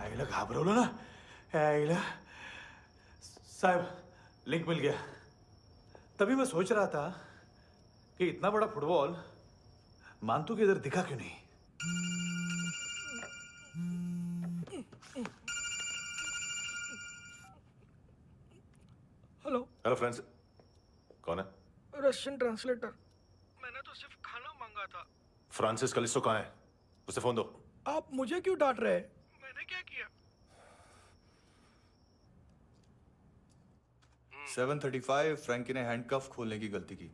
आईला घाबरवलं ना। आईला साहब, लिंक मिल गया। तभी मैं सोच रहा था कि इतना बड़ा फुटबॉल मानतू के इधर दिखा क्यों नहीं। हेलो। हेलो फ्रेंड्स, कौन है? Russian translator. मैंने तो सिर्फ खाना मांगा था। फ्रांसिस कलिस्टो कहाँ है? उसे फोन दो। आप मुझे क्यों डांट रहे हैं? मैंने क्या किया? 735 फ्रैंकी ने हैंडकफ खोलने की गलती की।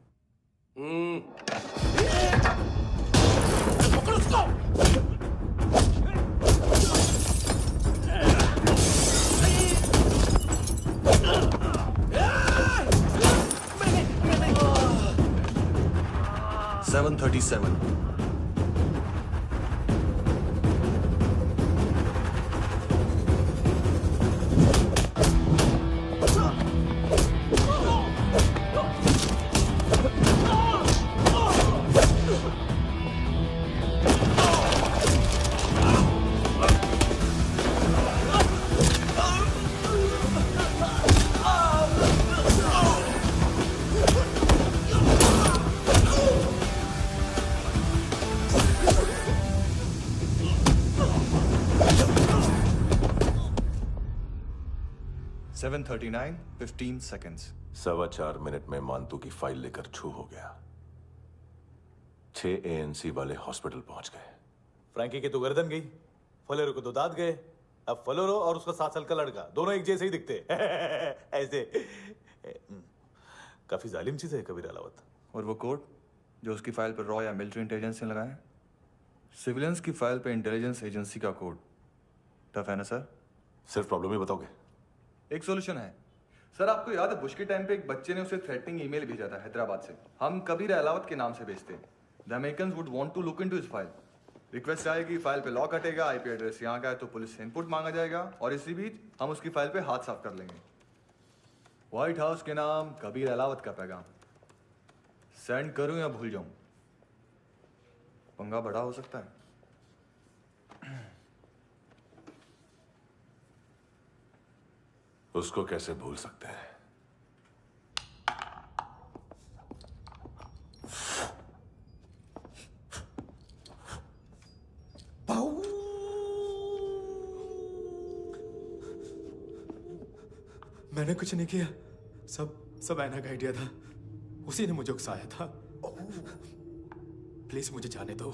पकड़ो उसको! 737 Oh! 7:39, 15 seconds. 4.25 मिनट में मानतू की फाइल लेकर छू हो गया। 6 ANC वाले हॉस्पिटल पहुंच गए। फ्रैंकी की तो गर्दन गई, फलोरो को तो दांत गए। अब फलोरो और उसका 7 साल का लड़का दोनों एक जैसे ही दिखते ऐसे। काफी जालिम चीज है कबीर अलावत। और वो कोड जो उसकी फाइल पर रॉ या मिलिट्री इंटेलिजेंस ने लगाया, सिविलियंस की फाइल पे इंटेलिजेंस एजेंसी का कोड। टफ है ना सर? सिर्फ प्रॉब्लम ही बताओगे? एक सॉल्यूशन है सर। आपको याद है बुश के टाइम पे एक बच्चे ने उसे थ्रेटनिंग ईमेल भेजा था हैदराबाद से। हम कबीर अलावत के नाम से भेजते हैं। The Americans would want to look into his file. Request आएगी, फाइल पे लॉक हटेगा, आईपी एड्रेस यहाँ का है तो पुलिस से इनपुट मांगा जाएगा और इसी बीच हम उसकी फाइल पे हाथ साफ कर लेंगे। व्हाइट हाउस के नाम कबीर अलावत का पैगाम। सेंड करूं या भूल जाऊं? पंगा बड़ा हो सकता है। उसको कैसे भूल सकते हैं? मैंने कुछ नहीं किया, सब ऐना का आइडिया था। उसी ने मुझे उकसाया था। प्लीज मुझे जाने दो।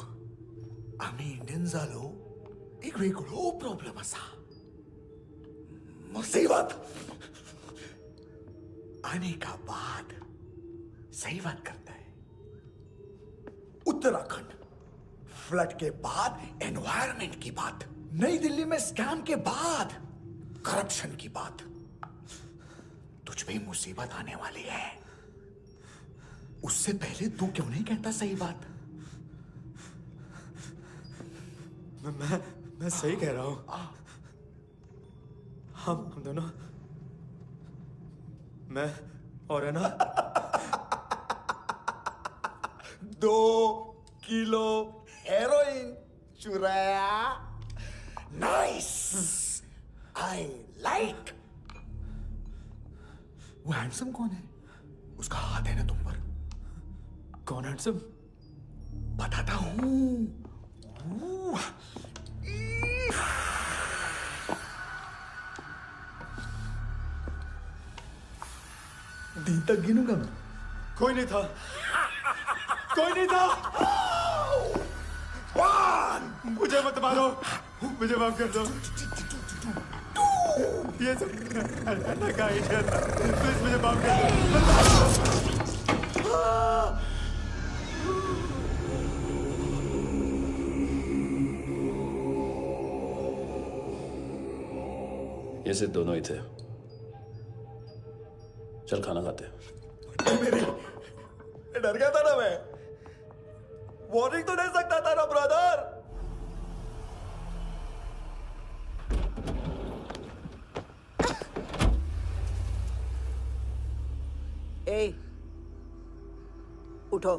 आम्ही इंडियन झालो एक वेगळो प्रॉब्लेम असा। मुसीबत आने का बाद सही बात करता है। उत्तराखंड फ्लड के बाद एनवायरनमेंट की बात, नई दिल्ली में स्कैम के बाद करप्शन की बात। तुझ पे मुसीबत आने वाली है, उससे पहले तू क्यों नहीं कहता सही बात? मैं सही कह रहा हूं। हम दोनों, मैं और है ना 2 किलो हेरोइन चुराया। Nice, I like. वो हैंडसम कौन है? उसका हाथ है ना तुम पर? कौन हैंडसम? बताता हूं। दिन तक गिनूंगा मैं। कोई नहीं था, कोई नहीं था। मुझे मत मारो, मुझे माफ कर दो। ये सब का आइडिया था। प्लीज मुझे माफ कर दो। ये सिर्फ दोनों ही थे। चल खाना खाते हैं। डर गया था ना मैं। वार्निंग तो दे सकता था ना ब्रदर। ए, उठो।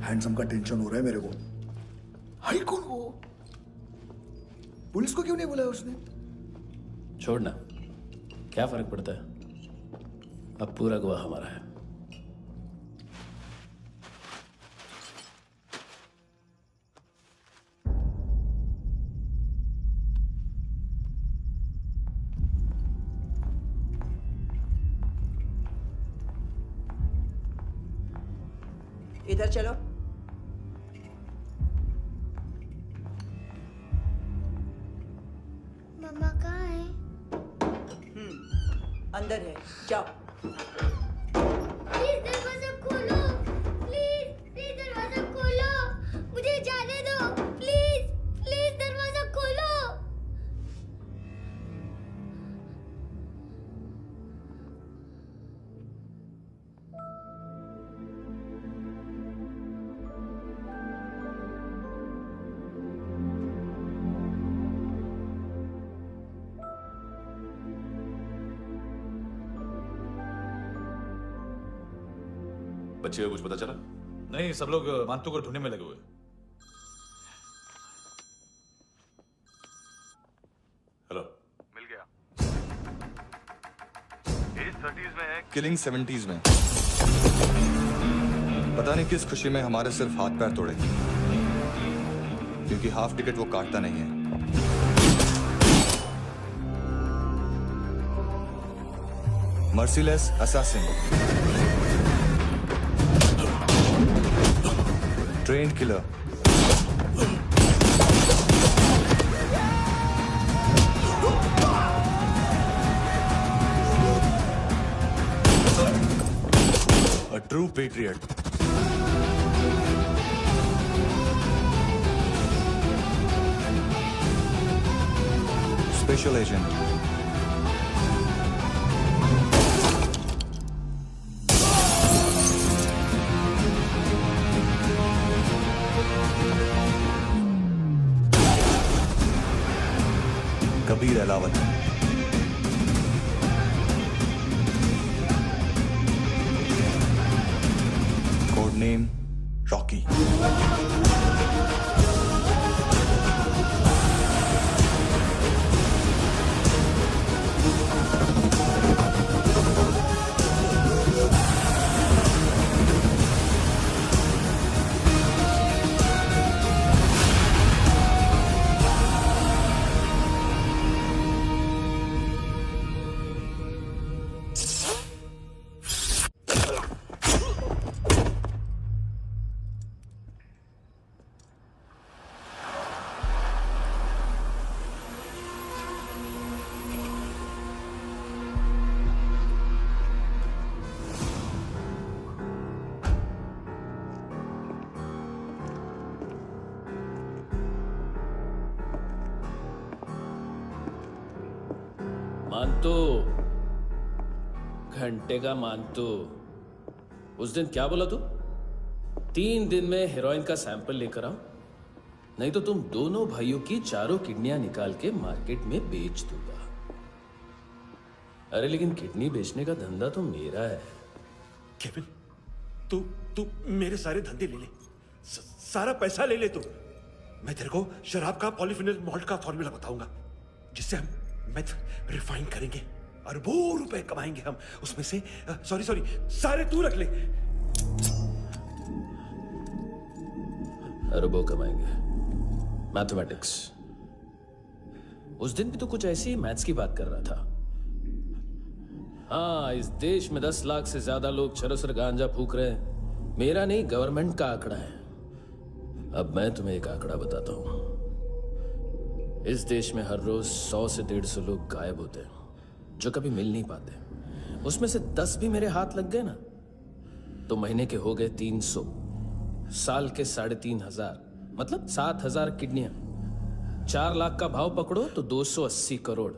हैंडसम का टेंशन हो रहा है मेरे को। हाई कौन वो? पुलिस को क्यों नहीं बुलाया उसने? छोड़ना, क्या फर्क पड़ता है? अब पूरा गवाह हमारा है। इधर चलो। मम्मा कहाँ है? अंदर है, जाओ। प्लीज दरवाजा खोलो, प्लीज प्लीज दरवाजा खोलो, मुझे जाने दो, प्लीज प्लीज दरवाजा खोलो। बच्चे को कुछ पता चला? नहीं, सब लोग मानतू को ढूंढने में लगे हुए। हेलो, मिल गया। एज 30s में है, किलिंग 70s में। पता नहीं किस खुशी में हमारे सिर्फ हाथ पैर तोड़े, क्योंकि हाफ टिकट वो काटता नहीं है। Merciless assassin, trained killer, a true patriot. Special agent. Kabir Alawat. Code name Rocky. मानतो, घंटे का मानतो, उस दिन क्या बोला तू? 3 दिन में हेरोइन का सैंपल लेकर आओ, नहीं तो तुम दोनों भाइयों की चारों किडनियां निकाल के मार्केट में बेच दूंगा। अरे लेकिन किडनी बेचने का धंधा तो मेरा है। केविन, तू मेरे सारे धंधे ले ले, सारा पैसा ले ले तू। मैं तेरे को शराब का पॉलीफिनल मॉल्ट का फॉर्मूला बताऊंगा, जिससे हम मेथ रिफाइन करेंगे, अरबों रुपए कमाएंगे हम उसमें से। सॉरी सारे तू रख ले। अरबों कमाएंगे, मैथमेटिक्स। उस दिन भी तो कुछ ऐसी मैथ्स की बात कर रहा था। हाँ, इस देश में 10 लाख से ज्यादा लोग चरस और गांजा फूक रहे हैं। मेरा नहीं, गवर्नमेंट का आंकड़ा है। अब मैं तुम्हें एक आंकड़ा बताता हूं। इस देश में हर रोज 100 से 150 लोग गायब होते हैं, जो कभी मिल नहीं पाते। उसमें से 10 भी मेरे हाथ लग गए ना, तो महीने के हो गए 300, साल के 3500, मतलब 7000 किडनियां। 4 लाख का भाव पकड़ो तो 280 crore.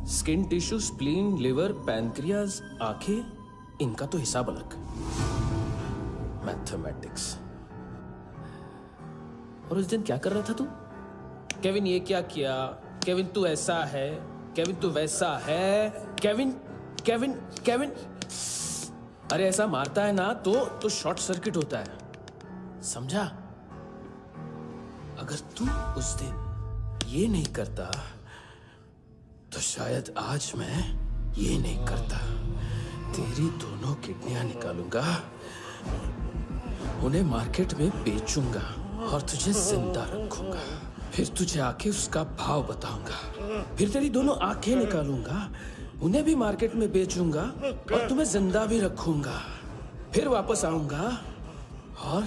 Skin tissue, spleen, liver, pancreas, आंखें, इनका तो हिसाब अलग। मैथमेटिक्स। और उस दिन क्या कर रहा था तू? केविन ये क्या किया, केविन तू ऐसा है, केविन तू वैसा है, केविन केविन केविन। अरे ऐसा मारता है ना तो शॉर्ट सर्किट होता है, समझा? अगर तू उस दिन ये नहीं करता तो शायद आज मैं ये नहीं करता। तेरी दोनों किडनियां निकालूंगा, उन्हें मार्केट में बेचूंगा और तुझे जिंदा रखूंगा। फिर तुझे आके उसका भाव बताऊंगा। फिर तेरी दोनों आंखें निकालूंगा, उन्हें भी मार्केट में बेचूंगा और तुम्हें जिंदा भी रखूंगा। फिर वापस आऊंगा और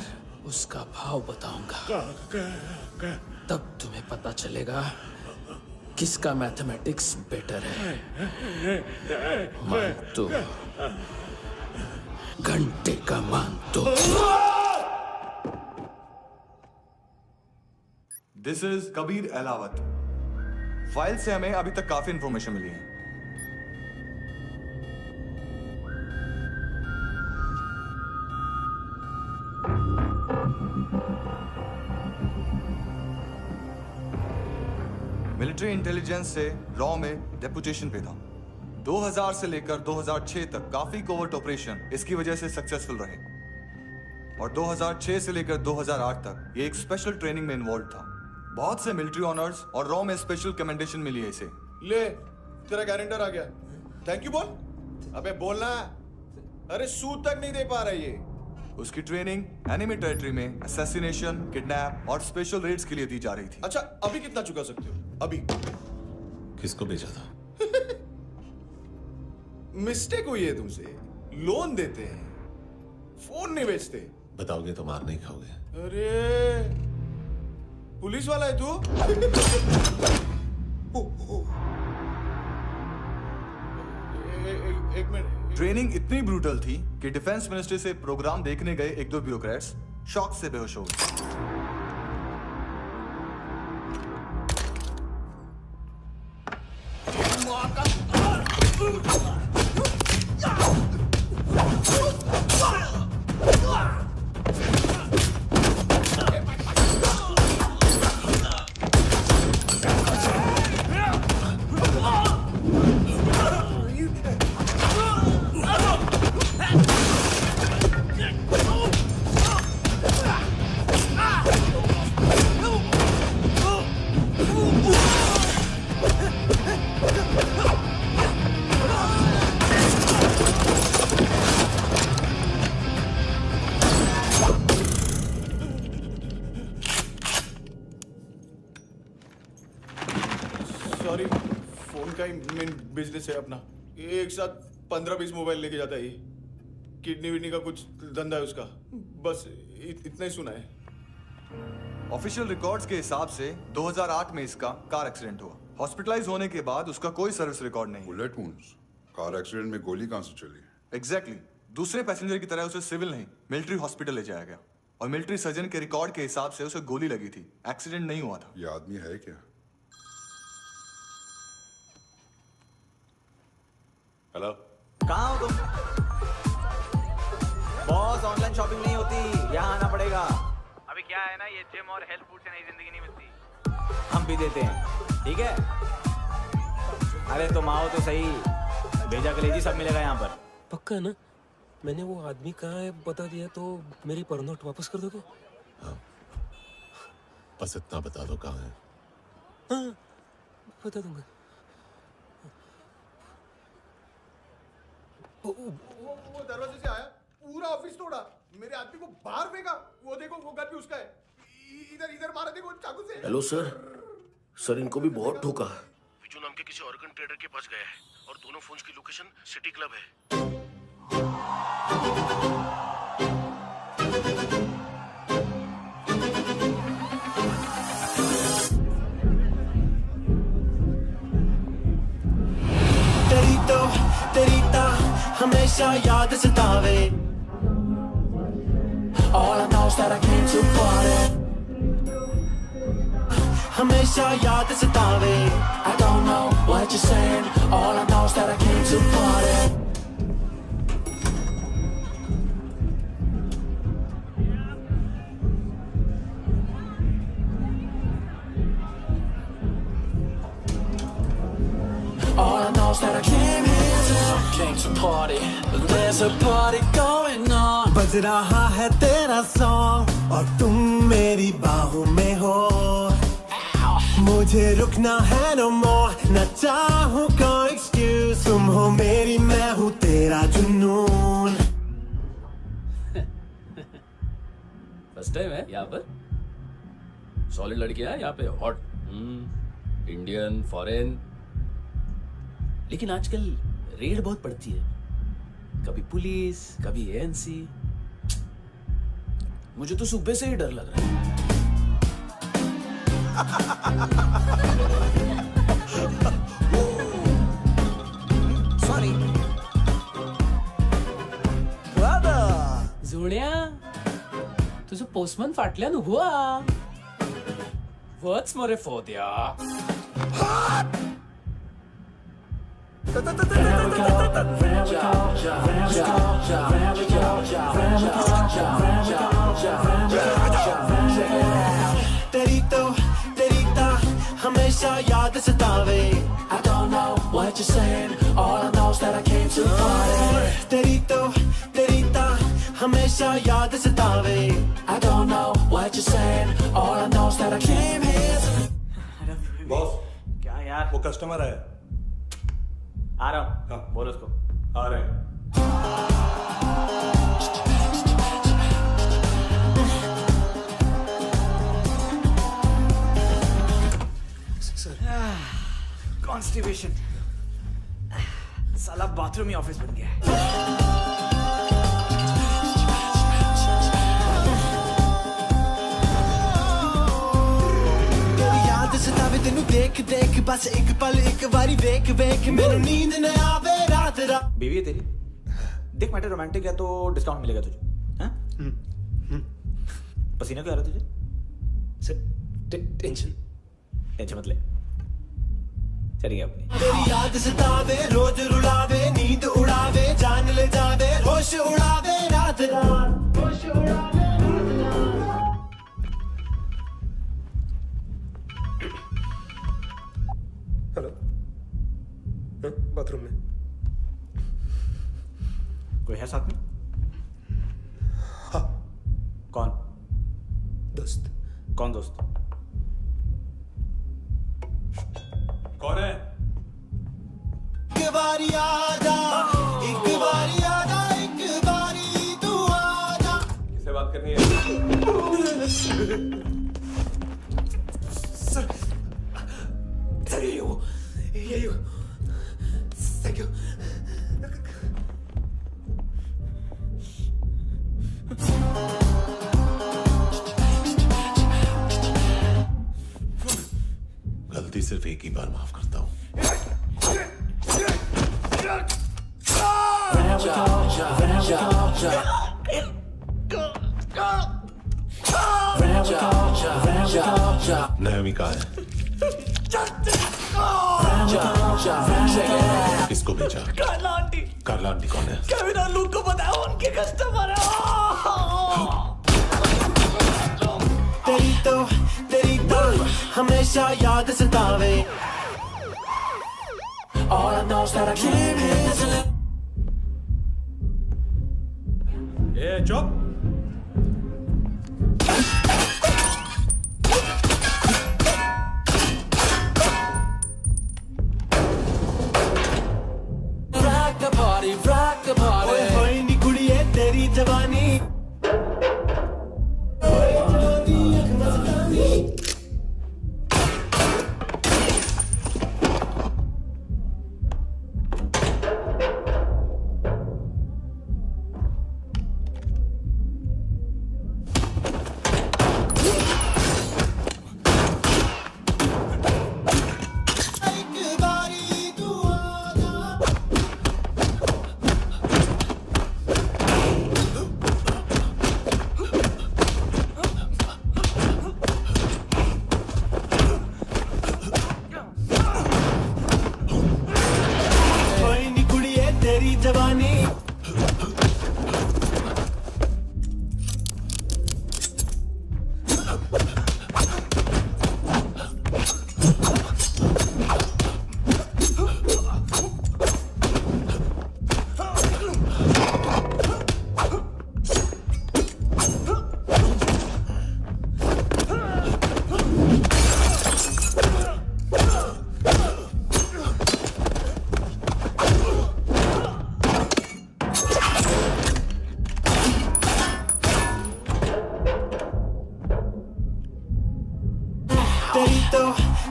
उसका भाव बताऊंगा। तब तुम्हें पता चलेगा किसका मैथमेटिक्स बेटर है। मानतो, घंटे का मानतो। This is Kabir Ahlawat. File से हमें अभी तक काफी इंफॉर्मेशन मिली है। मिलिट्री इंटेलिजेंस से लॉ में डेपुटेशन पे था। 2000 से लेकर 2006 तक काफी कोवर्ट ऑपरेशन इसकी वजह से सक्सेसफुल रहे, और 2006 से लेकर 2008 तक ये एक स्पेशल ट्रेनिंग में इन्वॉल्व था। बहुत से मिलिट्री ऑनर्स और रॉ में स्पेशल कमेंडेशन मिली है इसे। ले, तेरा गारंटर आ गया। थैंक यू बोल। अबे बोलना। अरे सूद तक नहीं दे पा रहा ये। उसकी ट्रेनिंग एनिमी टेरिटरी में असैसिनेशन, किडनैप और स्पेशल रेड्स के लिए दी जा रही थी। अच्छा, अभी कितना चुका सकते हो? अभी किसको भेजा था? मिस्टेक हुई है तुमसे। लोन देते हैं, फोन नहीं बेचते। बताओगे तो मार नहीं खाओगे। अरे पुलिस वाला है तू? एक मिनट। ट्रेनिंग इतनी ब्रूटल थी कि डिफेंस मिनिस्ट्री से प्रोग्राम देखने गए एक दो ब्यूरोक्रेट्स शॉक से बेहोश हो गए। सॉरी, फोन का ही मेन बिजनेस है अपना। एक साथ 15-20 मोबाइल लेके जाता है। किडनी विडनी का कुछ धंधा है उसका। बस इतना ही सुना है। ऑफिशियल रिकॉर्ड्स के हिसाब से 2008 में इसका कार एक्सीडेंट हुआ। हॉस्पिटलाइज होने के बाद उसका कोई सर्विस रिकॉर्ड नहीं। Bullet wounds. कार एक्सीडेंट में गोली कहां से चली? एग्जैक्टली। दूसरे पैसेंजर की तरह उसे सिविल नहीं, मिलिट्री हॉस्पिटल ले जाया गया और मिलिट्री सर्जन के रिकॉर्ड के हिसाब से उसे गोली लगी थी। एक्सीडेंट नहीं हुआ था। ये आदमी है क्या? हेलो, कहाँ हो तुम? बॉस, ऑनलाइन शॉपिंग नहीं होती, यहाँ आना पड़ेगा। अभी क्या है ना, ये जिम और हेल्थ फूड से नई जिंदगी नहीं मिलती। हम भी देते हैं, ठीक है? अरे तुम आओ तो सही, भेजा कलेजी सब मिलेगा यहाँ पर। पक्का ना? मैंने वो आदमी कहाँ है बता दिया तो मेरी पर नोट वापस कर दोगे? हाँ, बस इतना बता दो कहाँ है। हाँ, बता दूंगा। वो दरवाजे से आया, पूरा ऑफिस तोड़ा, मेरे आदमी को बाहर फेंका। वो देखो, वो गन भी उसका है। इधर मारा, देखो चाकू से। हेलो सर, इनको भी बहुत ठोका। विजू नाम के किसी ऑर्गन ट्रेडर के पास गया है और दोनों फोन्स की लोकेशन सिटी क्लब है। तेरी हमेशा याद सतावे। All I know is that I came to party। हमेशा याद सतावे। I don't know what you're saying। All I know is that I came to party। All I know is that I came to party। There's a party going on। बज रहा है तेरा song और तुम मेरी बाहों में हो। मुझे रुकना है no more, न चाहूँ कोई excuse। तुम हो मेरी, मैं हूँ तेरा जुनून। फर्स्ट टाइम है यहाँ पर? सॉलिड लड़कियां यहाँ पे हॉट, इंडियन, फॉरेन। लेकिन आजकल रेड बहुत पड़ती है, कभी पुलिस, कभी एएनसी। मुझे तो सुबह से ही डर लग रहा है। सॉरी जोड्या, तुझं पोस्टमन फाटल्यान उभो हा। वच मरे फोद्या। तेरी हमेशा याद सतावे। I don't know what you're saying। All I know is that I came to party। तेरी हमेशा याद सतावे। I don't know what you're saying। All I know is that I came here। Boss, क्या यार? वो कस्टमर है। आ रहा हूँ। हाँ, बोलो उसको। आ रहे हैं। कॉन्स्टिपेशन, साला बाथरूम ही ऑफिस बन गया है। सतावे तेनू देख देख बस एक पल एक बारी वेख वेख मेनू नींद न आवे रात रात। बीवी है तेरी, देख मैटर रोमांटिक है तो डिस्काउंट मिलेगा तुझे। हाँ? पसीना क्यों आ रहा है तुझे? सर टेंशन मत ले, चलेंगे अपनी। तेरी याद सतावे रोज रुलावे नींद उड़ावे जान ले जावे होश उड़ावे रात रात होश उड़ावे। हेलो, बाथरूम में कोई है साथ में? हाँ। कौन? दोस्त। कौन दोस्त? कौन है? एक बारी आजा, एक बारी आजा, एक बारी तू आजा। किससे बात करनी है? सर यही हो, थैंक यू। गलती सिर्फ एक ही बार माफ करता हूँ। नायोमी कहाँ है? किसको भेजा? कार्ला आंटी। कार्ला आंटी कौन है? केविन और लूक को बताया, उनके कस्टमर है। तेरी तो हमेशा याद सतावे। All I know is that I can't handle it. ए चुप। rock the party. ओए होए नी कुड़िए तेरी जवानी।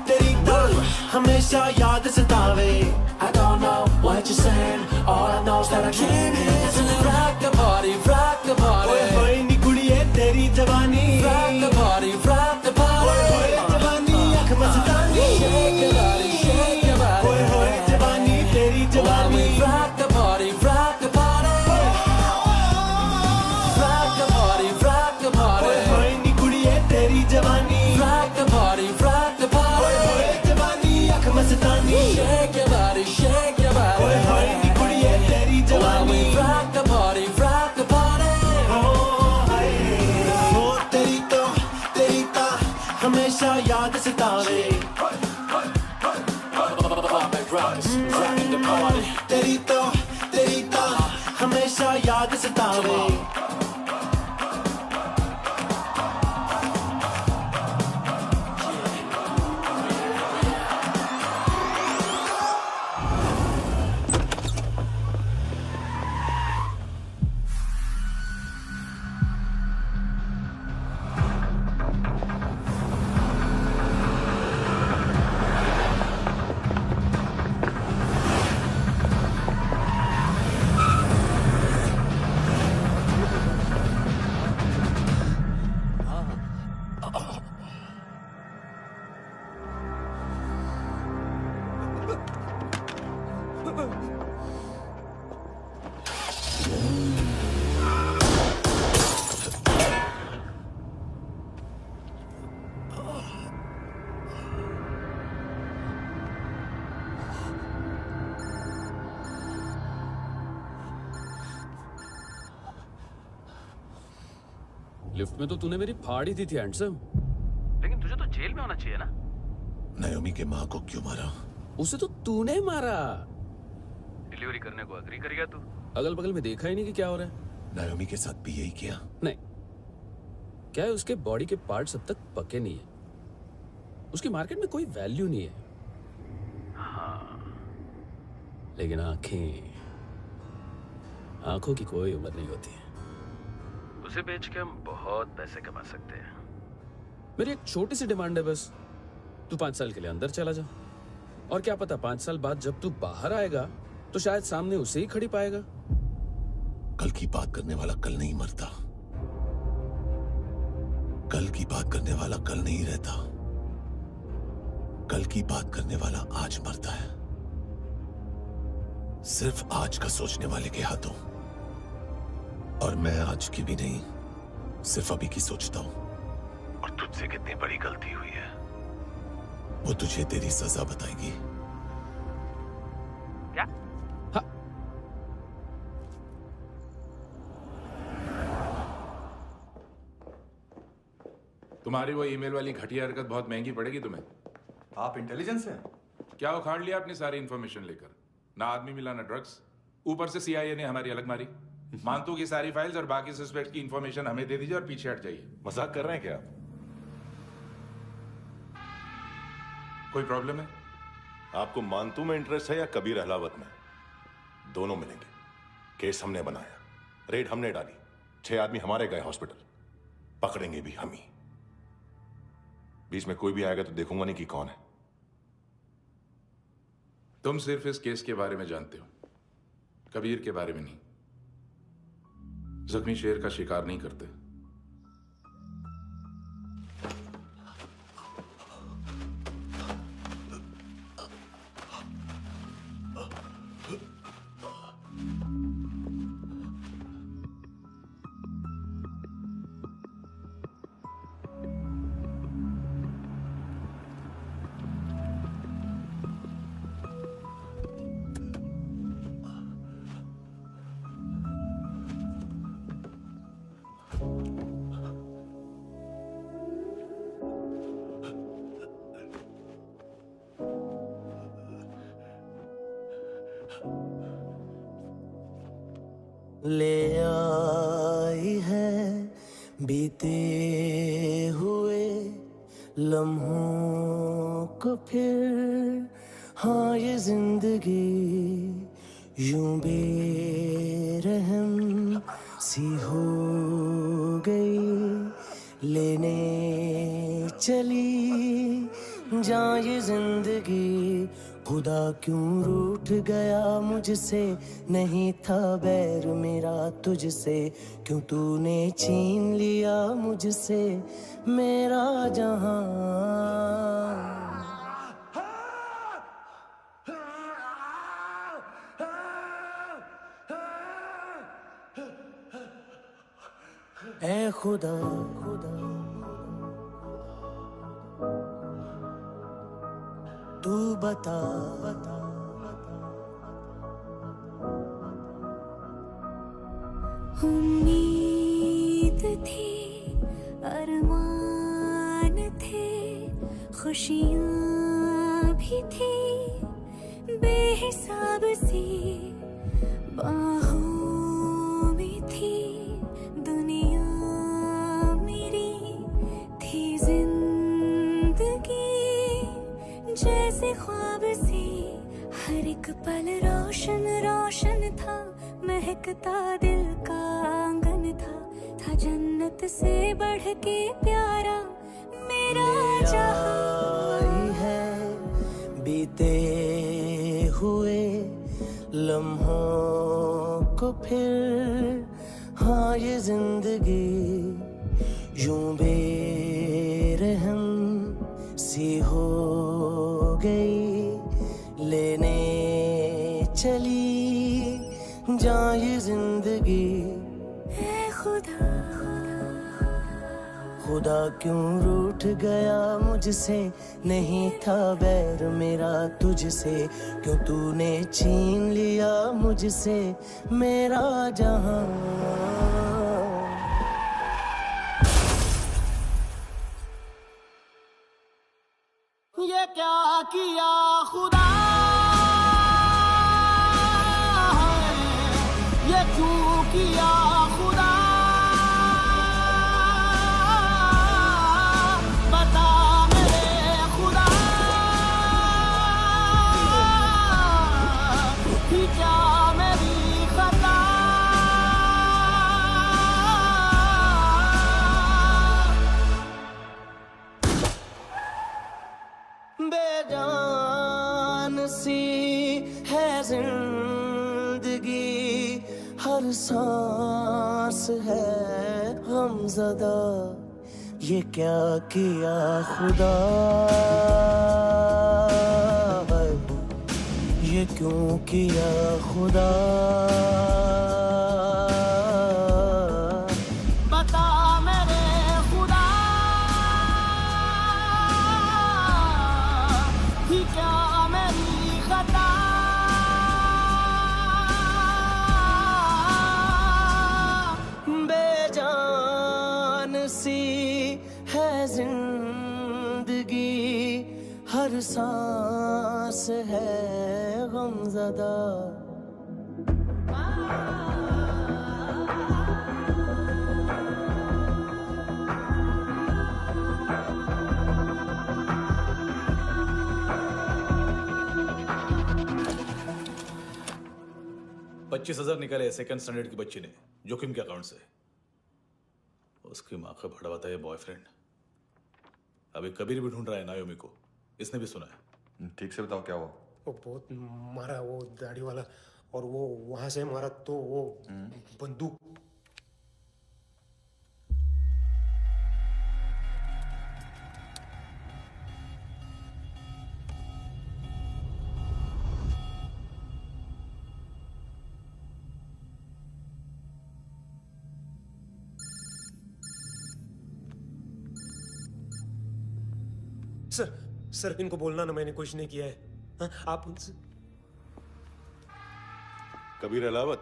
तेरी तो हमेशा याद सतावे। I don't know what you're saying, all I know is that I can't handle it. Rock the party, rock the party. ओए होए नी कुड़िए तेरी जवानी। Rock the party, rock the party. ओए होए जवानी आँख मस्तानी। Shake your body, shake your body. ओए होए जवानी तेरी जवानी। Rock the party, rock the party. Rock the party, rock the party. ओए होए नी कुड़िए तेरी जवानी। Rock the party, rock the party. ओए होए जवानी आँख मस्तानी। Shake your body, shake your body. ओए होए नी कुड़िए तेरी जवानी। Rock the party, rock the party. ओ तेरी तो हमेशा याद सतावे। तेरी तो हमेशा याद सतावे। लिफ्ट में तो तूने मेरी फाड़ ही दी थी हैंडसम। लेकिन तुझे तो जेल में होना चाहिए ना। नायोमी के माँ को क्यों मारा? उसे तो तूने मारा। डिलीवरी करने को अग्री कर गया तू। अगल बगल में देखा ही नहीं कि क्या हो रहा है। नायोमी के साथ भी यही किया? नहीं, क्या है उसके बॉडी के पार्ट्स अब तक पके नहीं है, उसकी मार्केट में कोई वैल्यू नहीं है। हाँ, लेकिन आंखों की कोई उम्र नहीं होती है। उसे बेच के हम बहुत पैसे कमा सकते हैं। मेरी एक छोटी सी डिमांड है बस, तू 5 साल के लिए अंदर चला जा, और क्या पता 5 साल बाद जब तू बाहर आएगा तो शायद सामने उसे ही खड़ी पाएगा। कल की बात करने वाला कल नहीं मरता, कल की बात करने वाला कल नहीं रहता, कल की बात करने वाला आज मरता है। सिर्फ आज का सोचने वाले के हाथों। और मैं आज की भी नहीं, सिर्फ अभी की सोचता हूं। और तुझसे कितनी बड़ी गलती हुई है वो तुझे तेरी सजा बताएगी। क्या? हाँ। तुम्हारी वो ईमेल वाली घटिया हरकत बहुत महंगी पड़ेगी तुम्हें। आप इंटेलिजेंस हैं? क्या उखाड़ लिया अपनी सारी इंफॉर्मेशन लेकर? ना आदमी मिला ना ड्रग्स, ऊपर से CIA ने हमारी अलग मारी। मानतू की सारी फाइल्स और बाकी सस्पेक्ट की इंफॉर्मेशन हमें दे दीजिए और पीछे हट जाइए। मजाक कर रहे हैं क्या आप? कोई प्रॉब्लम है? आपको मानतू में इंटरेस्ट है या कबीर अहलावत में? दोनों मिलेंगे। केस हमने बनाया, रेड हमने डाली, 6 आदमी हमारे गए हॉस्पिटल, पकड़ेंगे भी हम ही। बीच में कोई भी आएगा तो देखूंगा नहीं कि कौन है। तुम सिर्फ इस केस के बारे में जानते हो, कबीर के बारे में नहीं। जख्मी शेर का शिकार नहीं करते। ले आई है बीते हुए लम्हों को फिर, हाँ ये जिंदगी यूं बेरहम सी हो गई, लेने चली जा ये जिंदगी। खुदा क्यों रूठ गया मुझसे, नहीं था बैर मेरा तुझसे, क्यों तूने छीन लिया मुझसे मेरा जहां। ऐ खुदा खुदा तू बता बता उम्मीद थी, अरमान थे, खुशियाँ भी थी बेहिसाब सी, बाहों में थी दुनिया मेरी, थी जिंदगी जैसे ख्वाब सी, हर एक पल रोशन रोशन था, महकता दिल का आंगन था जन्नत से बढ़ के प्यारा मेरा जहां। है बीते हुए लम्हों को फिर, हाँ ये जिंदगी यूं बेरहम सी हो गई, लेने चली जा ये जिंदगी। ऐ खुदा खुदा क्यों रूठ गया मुझसे, नहीं था बैर मेरा तुझसे, क्यों तूने छीन लिया मुझसे मेरा जहां। किया खुदा ये क्यों किया खुदा बता मेरे खुदा थी क्या मेरी खता बेजान सी है जिंदगी हर सांस है गमज़दा ये क्या किया खुदा ये क्यों किया खुदा बता मेरे खुदा थी क्या मेरी खता बेजान सी है जिंदगी हर सांस है गमज़दा $25,000 निकाले सेकंड स्टैंडर्ड की बच्ची ने जोखिम के अकाउंट से। उसकी माँ का भड़ा हुआ था ये बॉयफ्रेंड। अभी कबीर भी ढूंढ रहा है नायोमी को। इसने भी सुना है। ठीक से बताओ क्या हुआ। वो बहुत मारा वो दाढ़ी वाला, और वो वहां से मारा तो वो बंदूक। सर इनको बोलना ना मैंने कुछ नहीं किया है। हाँ, आप उनसे। कबीर अलावत,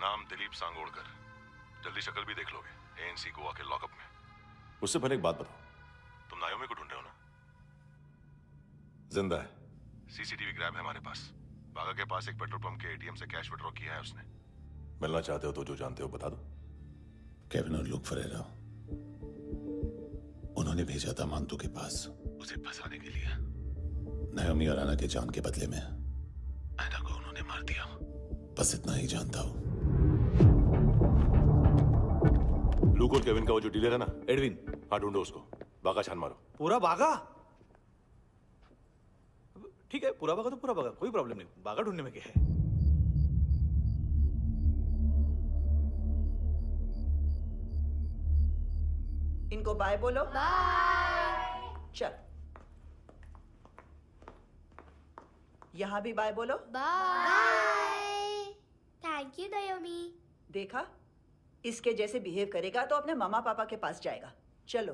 नाम दिलीप सांगोड़कर। जल्दी शक्ल भी देख लोगे एएनसी गोवा के लॉकअप में। उससे पहले एक बात बताओ, तुम नायोमी को ढूंढ रहे हो ना? जिंदा है। सीसीटीवी ग्रैब है हमारे पास। बागा के पास एक पेट्रोल पंप के एटीएम से कैश विड्रॉ किया है उसने। मिलना चाहते हो तो जो जानते हो बता दो। केविन और लुक फरेरा, उन्होंने भेजा था मांतू के पास उसे फंसाने के लिए। नायोमी और आना के जान के बदले में आना को उन्होंने मार दिया। बस इतना ही जानता हूं। लुक और केविन का वो जो डीलर है ना, एडविन। हाँ, ढूंढो उसको। बागा छान मारो। पूरा बागा? ठीक है, पूरा बागा तो पूरा बागा, कोई प्रॉब्लम नहीं। बागा ढूंढने में क्या है? इनको बाय बोलो। बाय। चल, यहां भी बाय बोलो। बाय। Thank you नायोमी। देखा, इसके जैसे बिहेव करेगा तो अपने मामा पापा के पास जाएगा। चलो।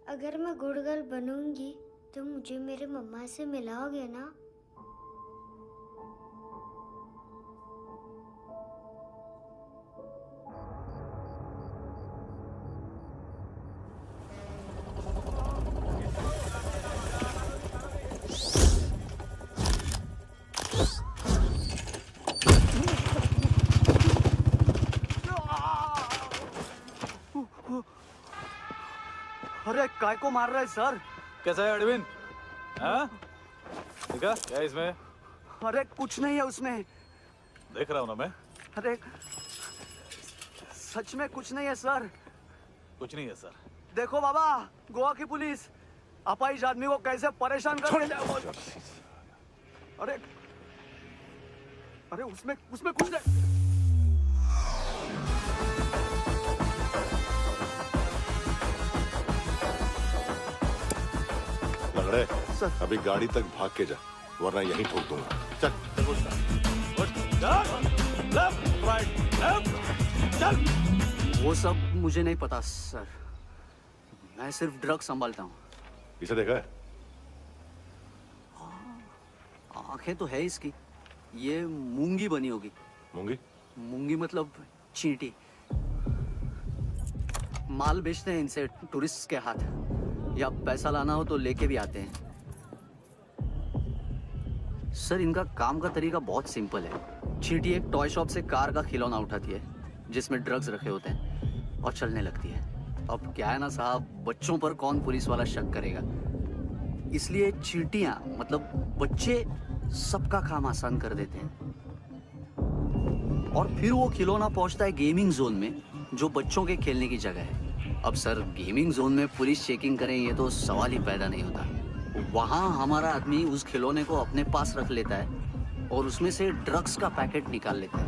अगर मैं गुड गर्ल बनूंगी तो मुझे मेरे मम्मा से मिलाओगे ना? अरे काय को मार रहा है सर? कैसा है एडविन? हाँ? देखा क्या है इसमें? अरे कुछ नहीं है उसमें। देख रहा हूं ना मैं। अरे सच में कुछ नहीं है सर। कुछ नहीं है सर। देखो बाबा, गोवा की पुलिस अपाइज आदमी को कैसे परेशान कर रही है। अरे अरे उसमें कुछ नहीं। लंगड़े, अभी गाड़ी तक भाग के जा, वरना यहीं ठोक दूंगा। चल। वो सब मुझे नहीं पता सर। मैं सिर्फ ड्रग संभालता हूँ। इसे देखा है? आंखें तो है इसकी। ये मूंगी बनी होगी। मूंगी? मूंगी मतलब चींटी। माल बेचते हैं इनसे टूरिस्ट के हाथ, या पैसा लाना हो तो लेके भी आते हैं। सर इनका काम का तरीका बहुत सिंपल है। चींटी एक टॉय शॉप से कार का खिलौना उठाती है जिसमें ड्रग्स रखे होते हैं और चलने लगती है। अब क्या है ना साहब, बच्चों पर कौन पुलिस वाला शक करेगा, इसलिए चींटियां मतलब बच्चे सबका काम आसान कर देते हैं। और फिर वो खिलौना पहुंचता है गेमिंग जोन में, जो बच्चों के खेलने की जगह है। अब सर गेमिंग जोन में पुलिस चेकिंग करें ये तो सवाल ही पैदा नहीं होता। वहां हमारा आदमी उस खिलौने को अपने पास रख लेता है और उसमें से ड्रग्स का पैकेट निकाल लेता है,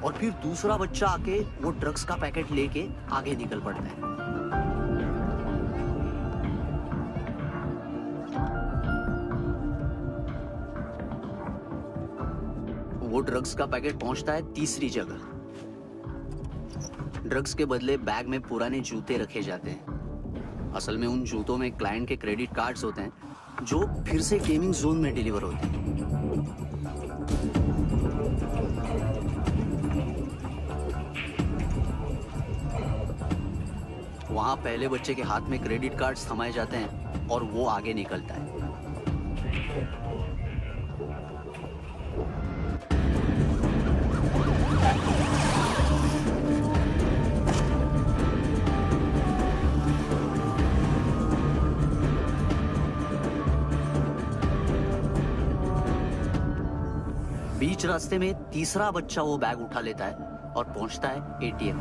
और फिर दूसरा बच्चा आके वो ड्रग्स का पैकेट लेके आगे निकल पड़ता है। वो ड्रग्स का पैकेट पहुंचता है तीसरी जगह। ड्रग्स के बदले बैग में पुराने जूते रखे जाते हैं। असल में उन जूतों में क्लाइंट के क्रेडिट कार्ड्स होते हैं जो फिर से गेमिंग जोन में डिलीवर होते हैं। वहां पहले बच्चे के हाथ में क्रेडिट कार्ड्स थमाए जाते हैं और वो आगे निकलता है। बीच रास्ते में तीसरा बच्चा वो बैग उठा लेता है और पहुंचता है एटीएम।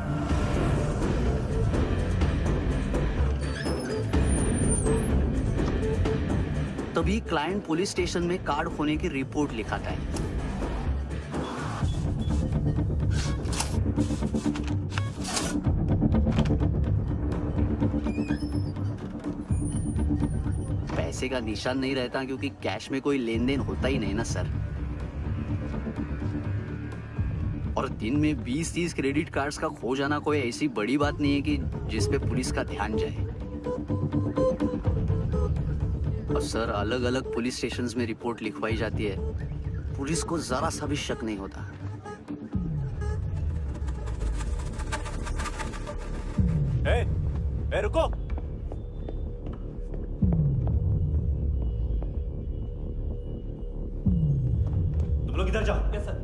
तभी क्लाइंट पुलिस स्टेशन में कार्ड खोने की रिपोर्ट लिखाता है। पैसे का निशान नहीं रहता क्योंकि कैश में कोई लेन देन होता ही नहीं ना सर। और दिन में 20-30 क्रेडिट कार्ड्स का खो जाना कोई ऐसी बड़ी बात नहीं है कि जिस पे पुलिस का ध्यान जाए। और सर अलग अलग पुलिस स्टेशंस में रिपोर्ट लिखवाई जाती है, पुलिस को जरा सा भी शक नहीं होता। ए, रुको। तुम लोग इधर जाओ। Yes sir.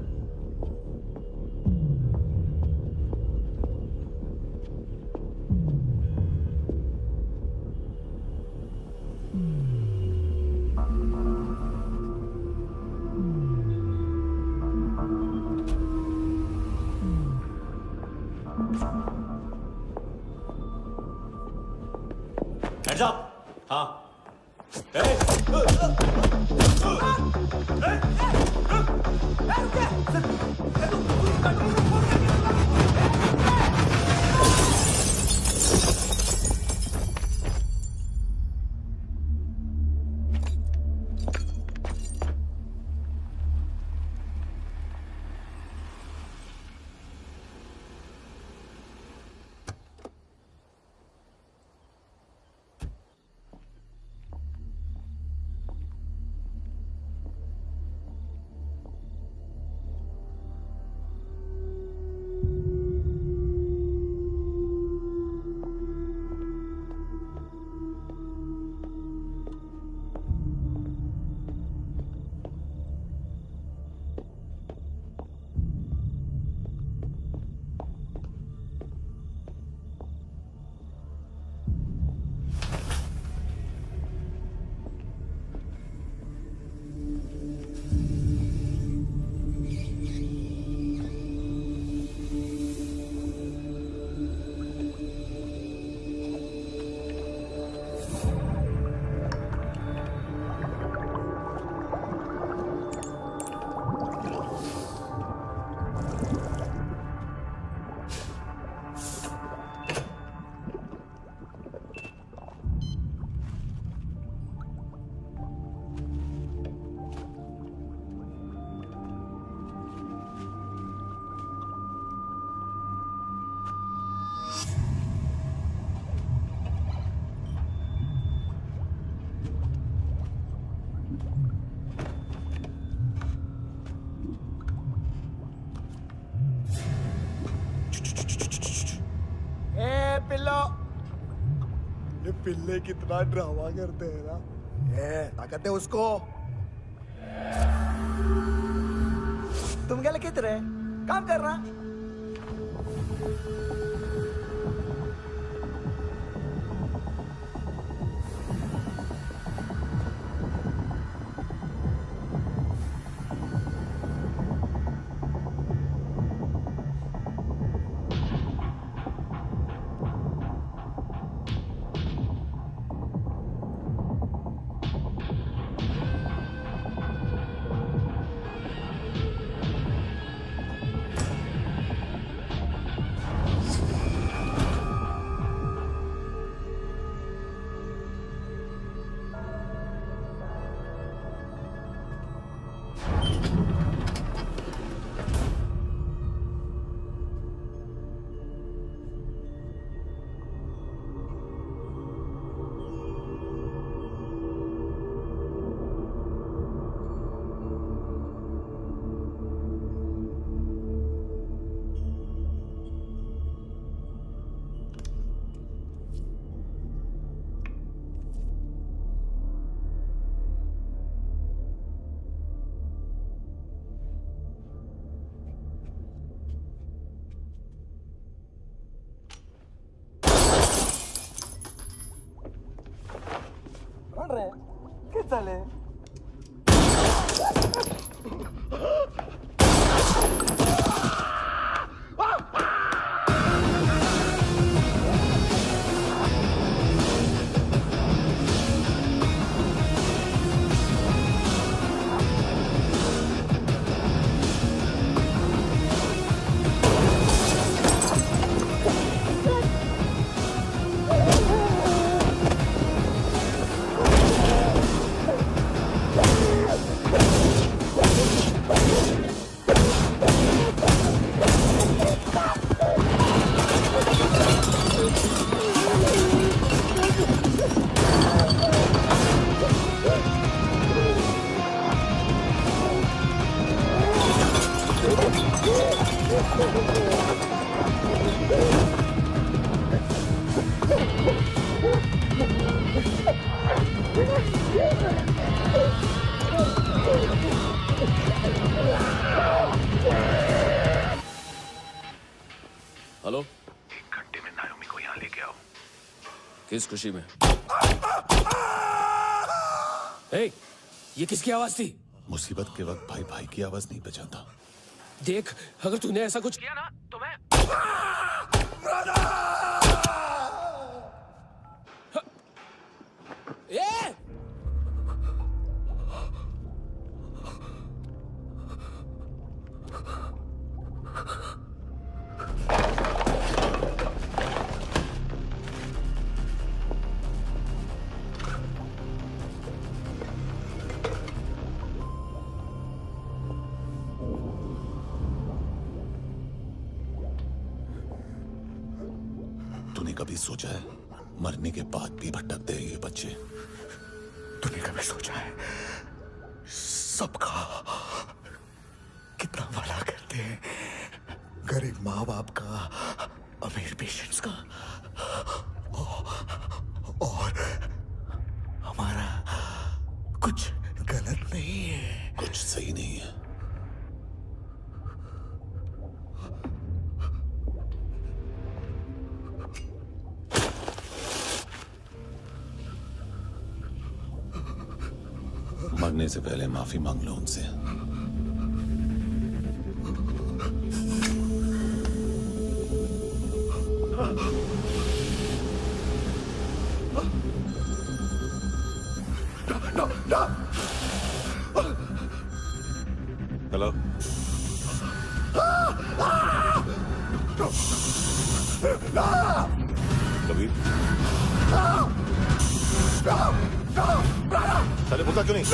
Hands up! हाँ। पिल्लो। ये पिल्ले कितना ड्रामा करते हैं ना। ये ताकत है उसको। तुम क्या लिखित रहे? काम कर रहा। ¿Qué tal? हेलो, 1 घंटे में नायोमी को यहाँ लेके आओ। किस खुशी में? ए, ये किसकी आवाज थी? मुसीबत के वक्त भाई भाई की आवाज नहीं बचाता। देख, अगर तूने ऐसा कुछ किया ना तो मैं ए! तूने कभी सोचा है मरने के बाद भी भटकते हैं ये बच्चे? तूने कभी सोचा है सबका कितना भला करते हैं? गरीब माँ बाप का, अमीर पेशेंट्स का, और हमारा कुछ गलत नहीं है, कुछ सही नहीं है। मरने से पहले माफी मांग लो उनसे। हेलो, कबीर, चले बोलता क्यों नहीं?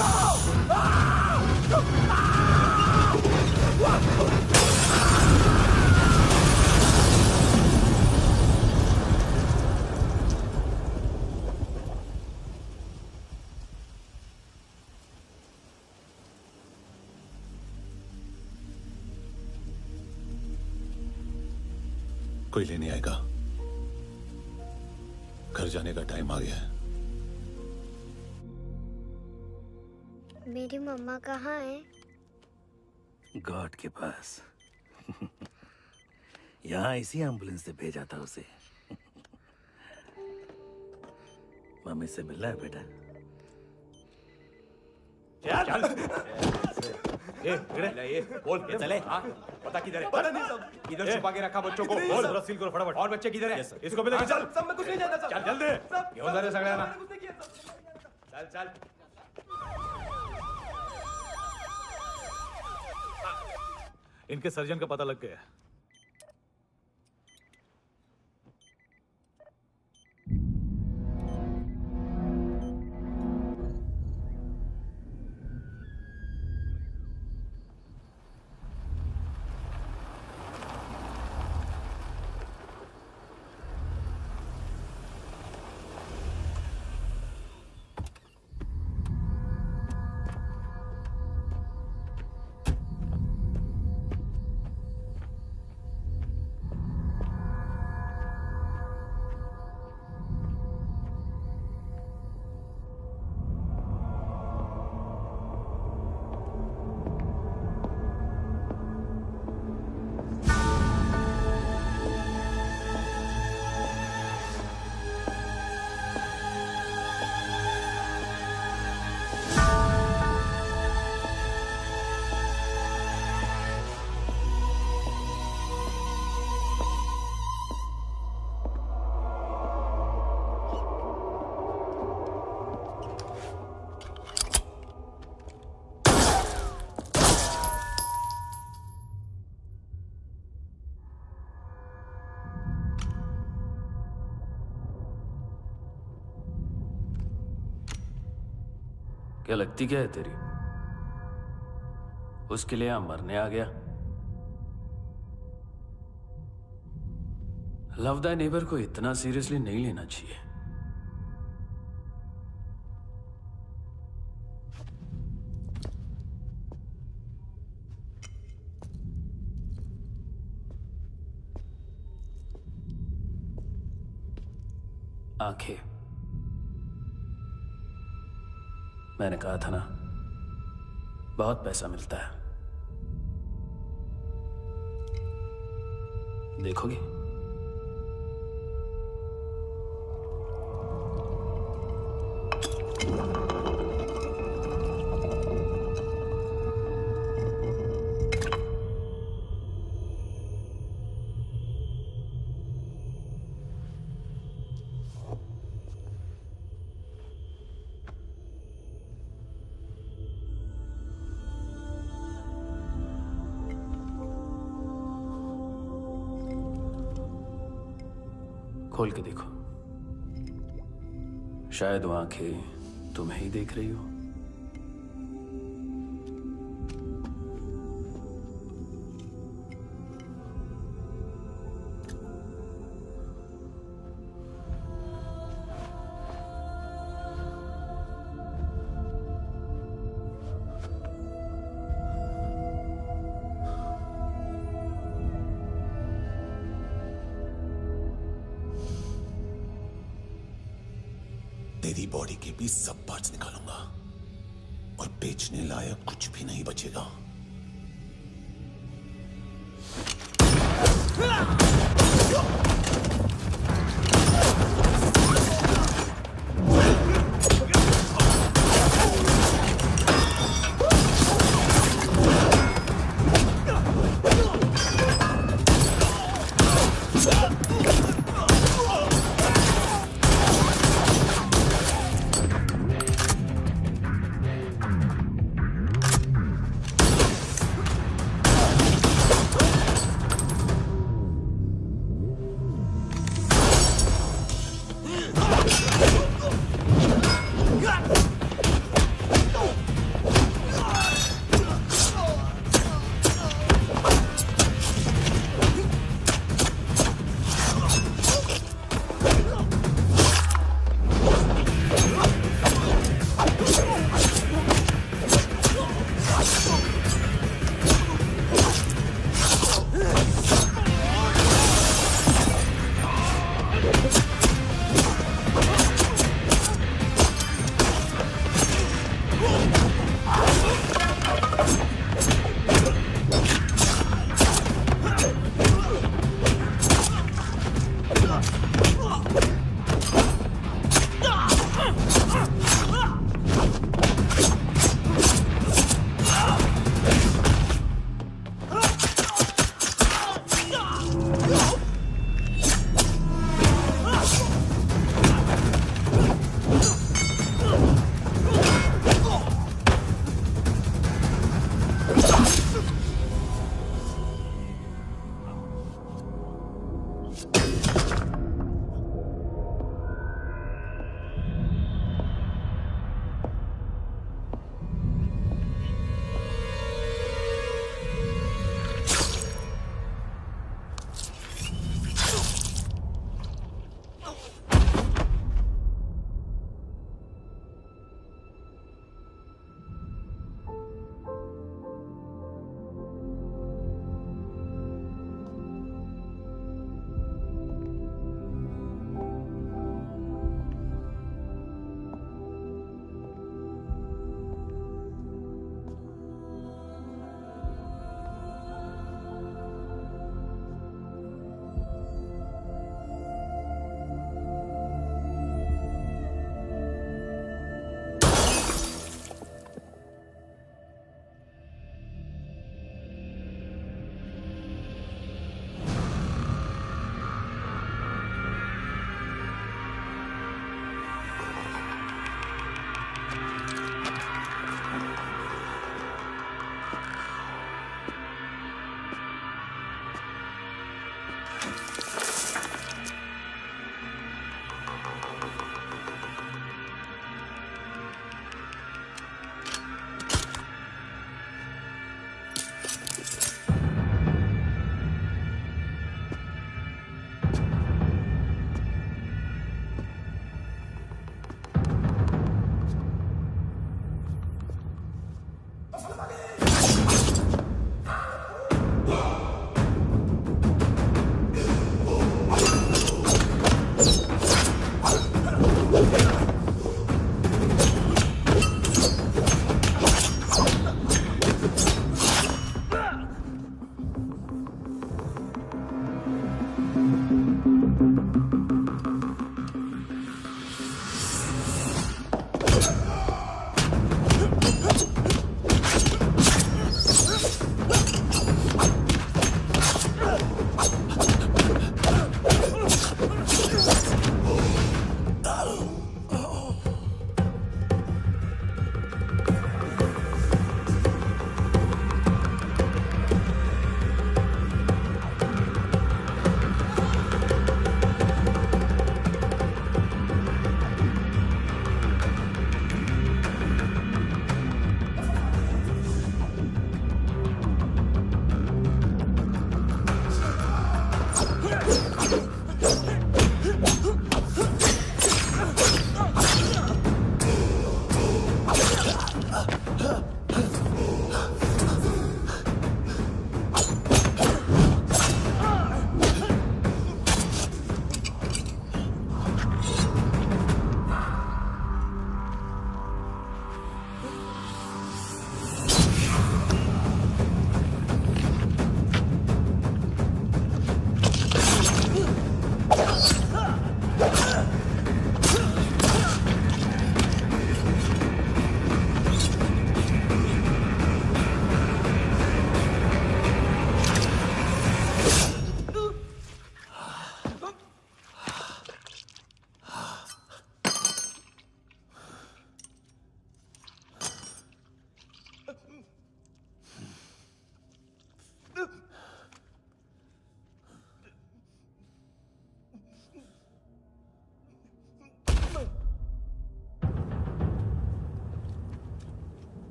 कोई लेने आएगा? घर जाने का टाइम आ गया है। मेरी मम्मा कहाँ है? गॉड के पास। यहाँ इसी एम्बुलेंस से भेजा था उसे। मम्मी से मिलना है बेटा। चल ये बोल ये चले। हाँ पता किधर है? पता नहीं सब इधर छुपा के रखा बच्चों को। बोल जरा सील करो फटाफट। और बच्चे किधर है? इसको भी लेके चल। सब मैं कुछ नहीं जानता। चल जल्दी घेऊन जा रे सगळ्यांना। चल चल। इनके सर्जन का पता लग गया। क्या लगती क्या है तेरी? उसके लिए यहां मरने आ गया? लव द नेबर को इतना सीरियसली नहीं लेना चाहिए। आंखें, मैंने कहा था ना, बहुत पैसा मिलता है। देखोगी? खोल के देखो, शायद वो आंखें तुम्हें ही देख रही हो। तेरी बॉडी के भी सब पार्ट्स निकालूंगा और बेचने लायक कुछ भी नहीं बचेगा।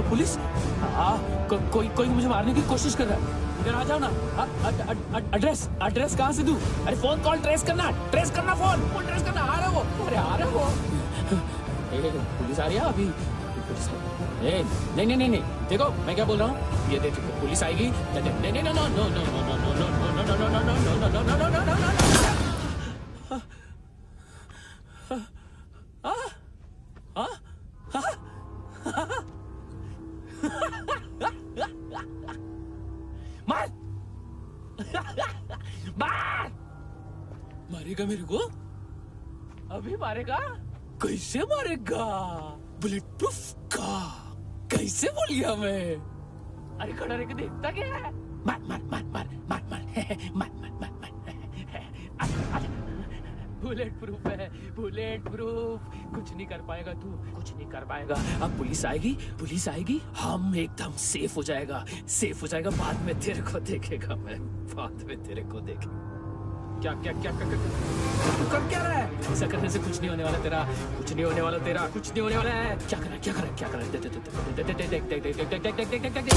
पुलिस? कोई मुझे मारने की कोशिश कर रहा है। इधर आ जाओ ना। एड्रेस कहाँ से दूं? अरे फोन कॉल ट्रेस करना फोन ट्रेस करना। आ रहा वो, अरे आ रहा वो। पुलिस आ रही है अभी। नहीं, देखो मैं क्या बोल रहा हूँ, ये देखो पुलिस आएगी। मारेगा मेरे को? अभी मारेगा? कैसे मारेगा? बुलेट प्रूफ का कैसे बोल गया मैं? अरे खड़ा रह के देखता क्या है? मार बुलेट प्रूफ है, बुलेट प्रूफ। कुछ नहीं कर पाएगा तू, कुछ नहीं कर पाएगा। अब पुलिस आएगी, हम एकदम सेफ हो जाएगा। बाद में तेरे को देखेगा मैं, बाद में तेरे को देखेगा। क्या कर क्या रहा है? ऐसा करने से कुछ नहीं होने वाला तेरा, कुछ नहीं होने वाला है। क्या कर रहा है? देख।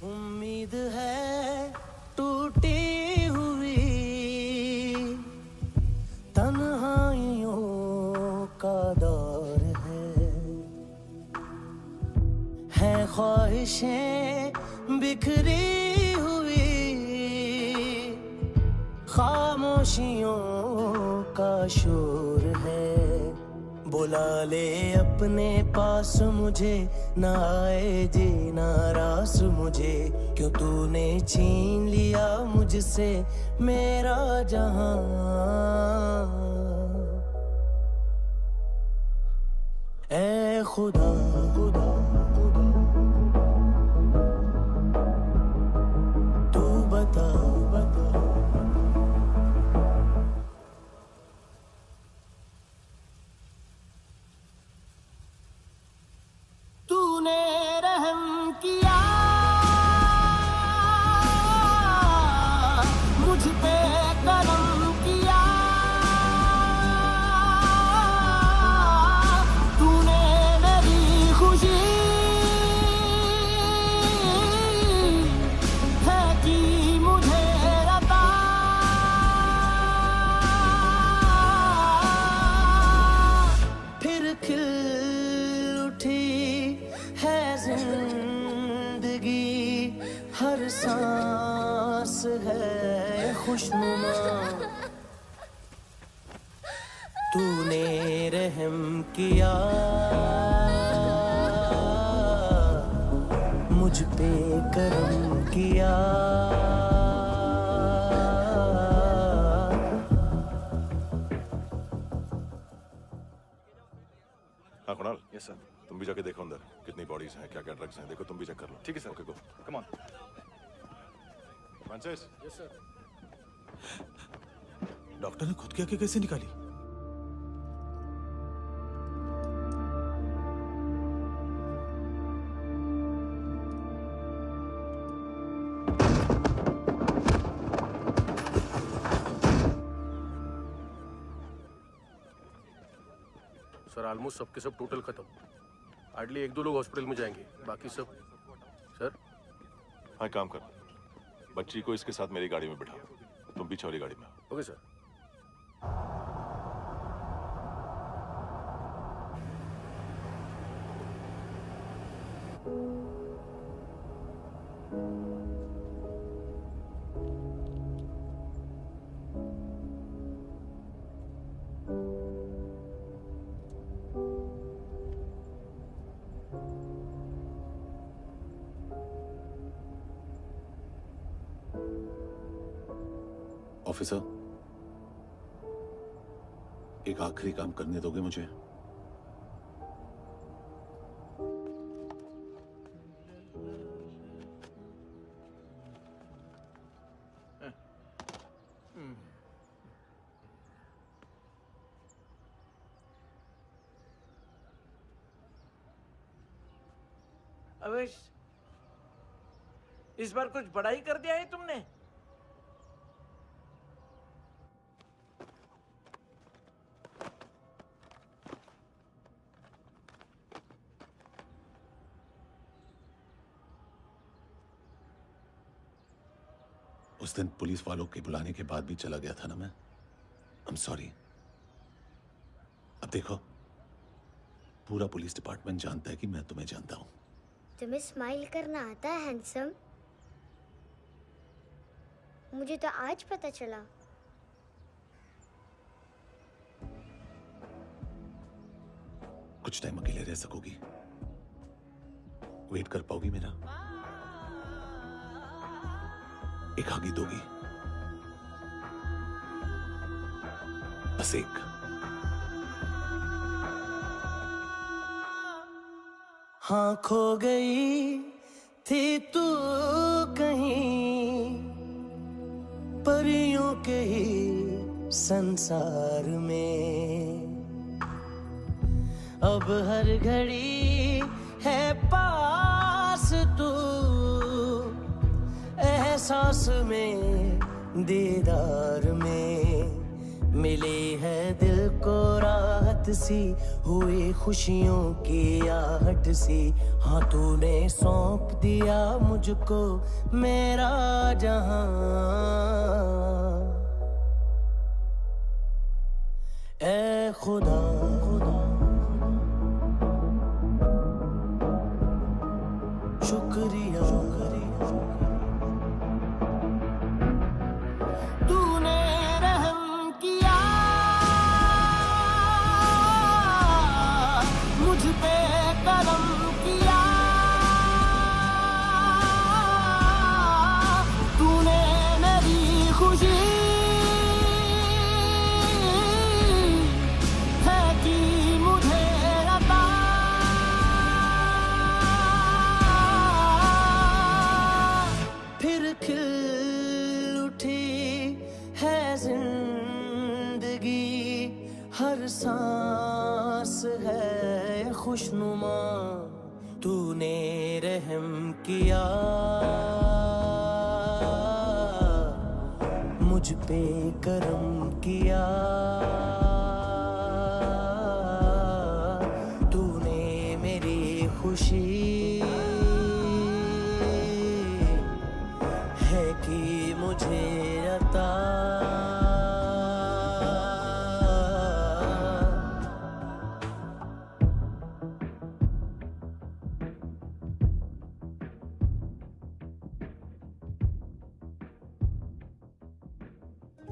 उम्मीद है टूटी हुई तन्हाइयों का दौर है ख्वाहिशें बिखरी हुई खामोशियों का शोर है। बुला ले अपने पास मुझे, ना आए जी नाराज मुझे, क्यों तूने छीन लिया मुझसे मेरा जहां। ऐ खुदा तू बता तूने रहम किया मुझ पे, करम किया तूने मेरी खुशी है कि मुझे अता। फिर खिल उठी है जिंदगी, हर सांस है खुशनुमा। तूने रहम किया मुझ पे, करम किया। हाँ कुणाल, यस सर। तुम भी जाके देखो अंदर कितनी बॉडीज हैं, क्या क्या ड्रग्स हैं, देखो तुम भी चेक कर लो। ठीक है sir. Okay go. Come on. Francis. Yes sir. Doctor ने खुद की आंखें कैसे निकाली? सर ऑलमोस्ट सबके सब टोटल खत्म। हार्डली 1-2 लोग हॉस्पिटल में जाएंगे, बाकी सब। सर हाँ काम कर, बच्ची को इसके साथ मेरी गाड़ी में बिठा, तुम पीछे वाली गाड़ी में। Okay sir. ऑफिसर, एक आखिरी काम करने दोगे मुझे? अवेश, इस बार कुछ बड़ा ही कर दिया है तुमने। उस दिन पुलिस वालों के बुलाने के बाद भी चला गया था ना मैं। I'm sorry। अब देखो, पूरा पुलिस डिपार्टमेंट जानता है कि मैं तुम्हें जानता हूं। तुम्हें स्माइल करना आता है हैंडसम? मुझे तो आज पता चला। कुछ टाइम अकेले रह सकोगी? वेट कर पाओगी मेरा? एक आगे दोगी? बस एक। हाँ खो गई थी तू कहीं परियों के ही संसार में, अब हर घड़ी है पास तू, एहसास में दीदार में, मिली है दिल को राहत सी, हुई खुशियों की आहट सी। हाँ तूने सौंप दिया मुझको मेरा जहां, ए खुदा शुक्रिया, तूने रहम किया मुझ पे, करम किया तूने, मेरी खुशी है कि मुझे अता, फिर खिल उठी है जिंदगी, हर सांस है खुशनुमा, तूने रहम किया मुझ पे, करम किया तूने, मेरी खुशी है कि मुझे अता।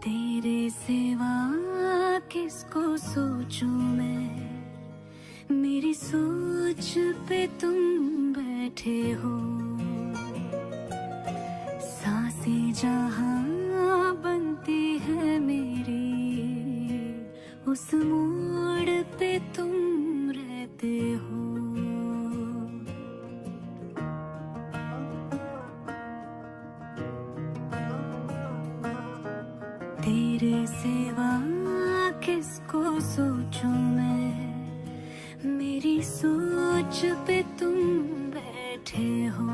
तेरे सिवा किसको सोचूं मैं, मेरी सोच पे तुम बैठे हो, सांसें जहां बनती है मेरी, उस मोड़ पे तुम रहते हो। तेरे सिवा किसको सोचूं मैं, मेरी सोच पे तुम बैठे हो।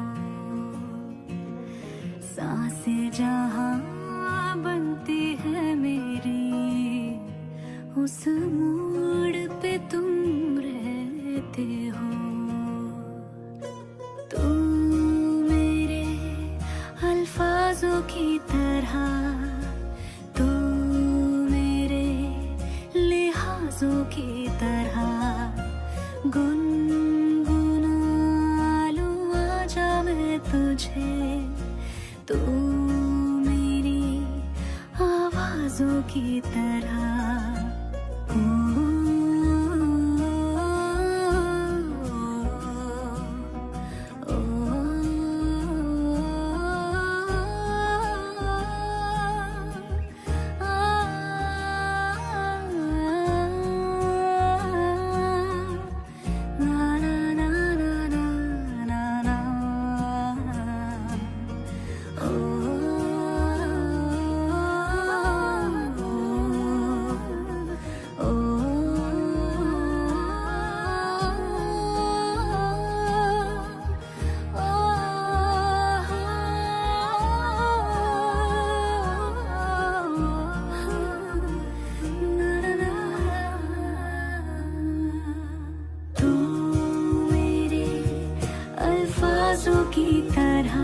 सांसें जहां बनती है मेरी, उस मोड़ पे तुम रहते हो। तुम मेरे अल्फाजों की तरह, तू मेरे लिहाजों की तरह, गुनगुना लूं आजा मैं तुझे, तू मेरी आवाजों की तरह। तू मेरे अल्फाजों की तरह,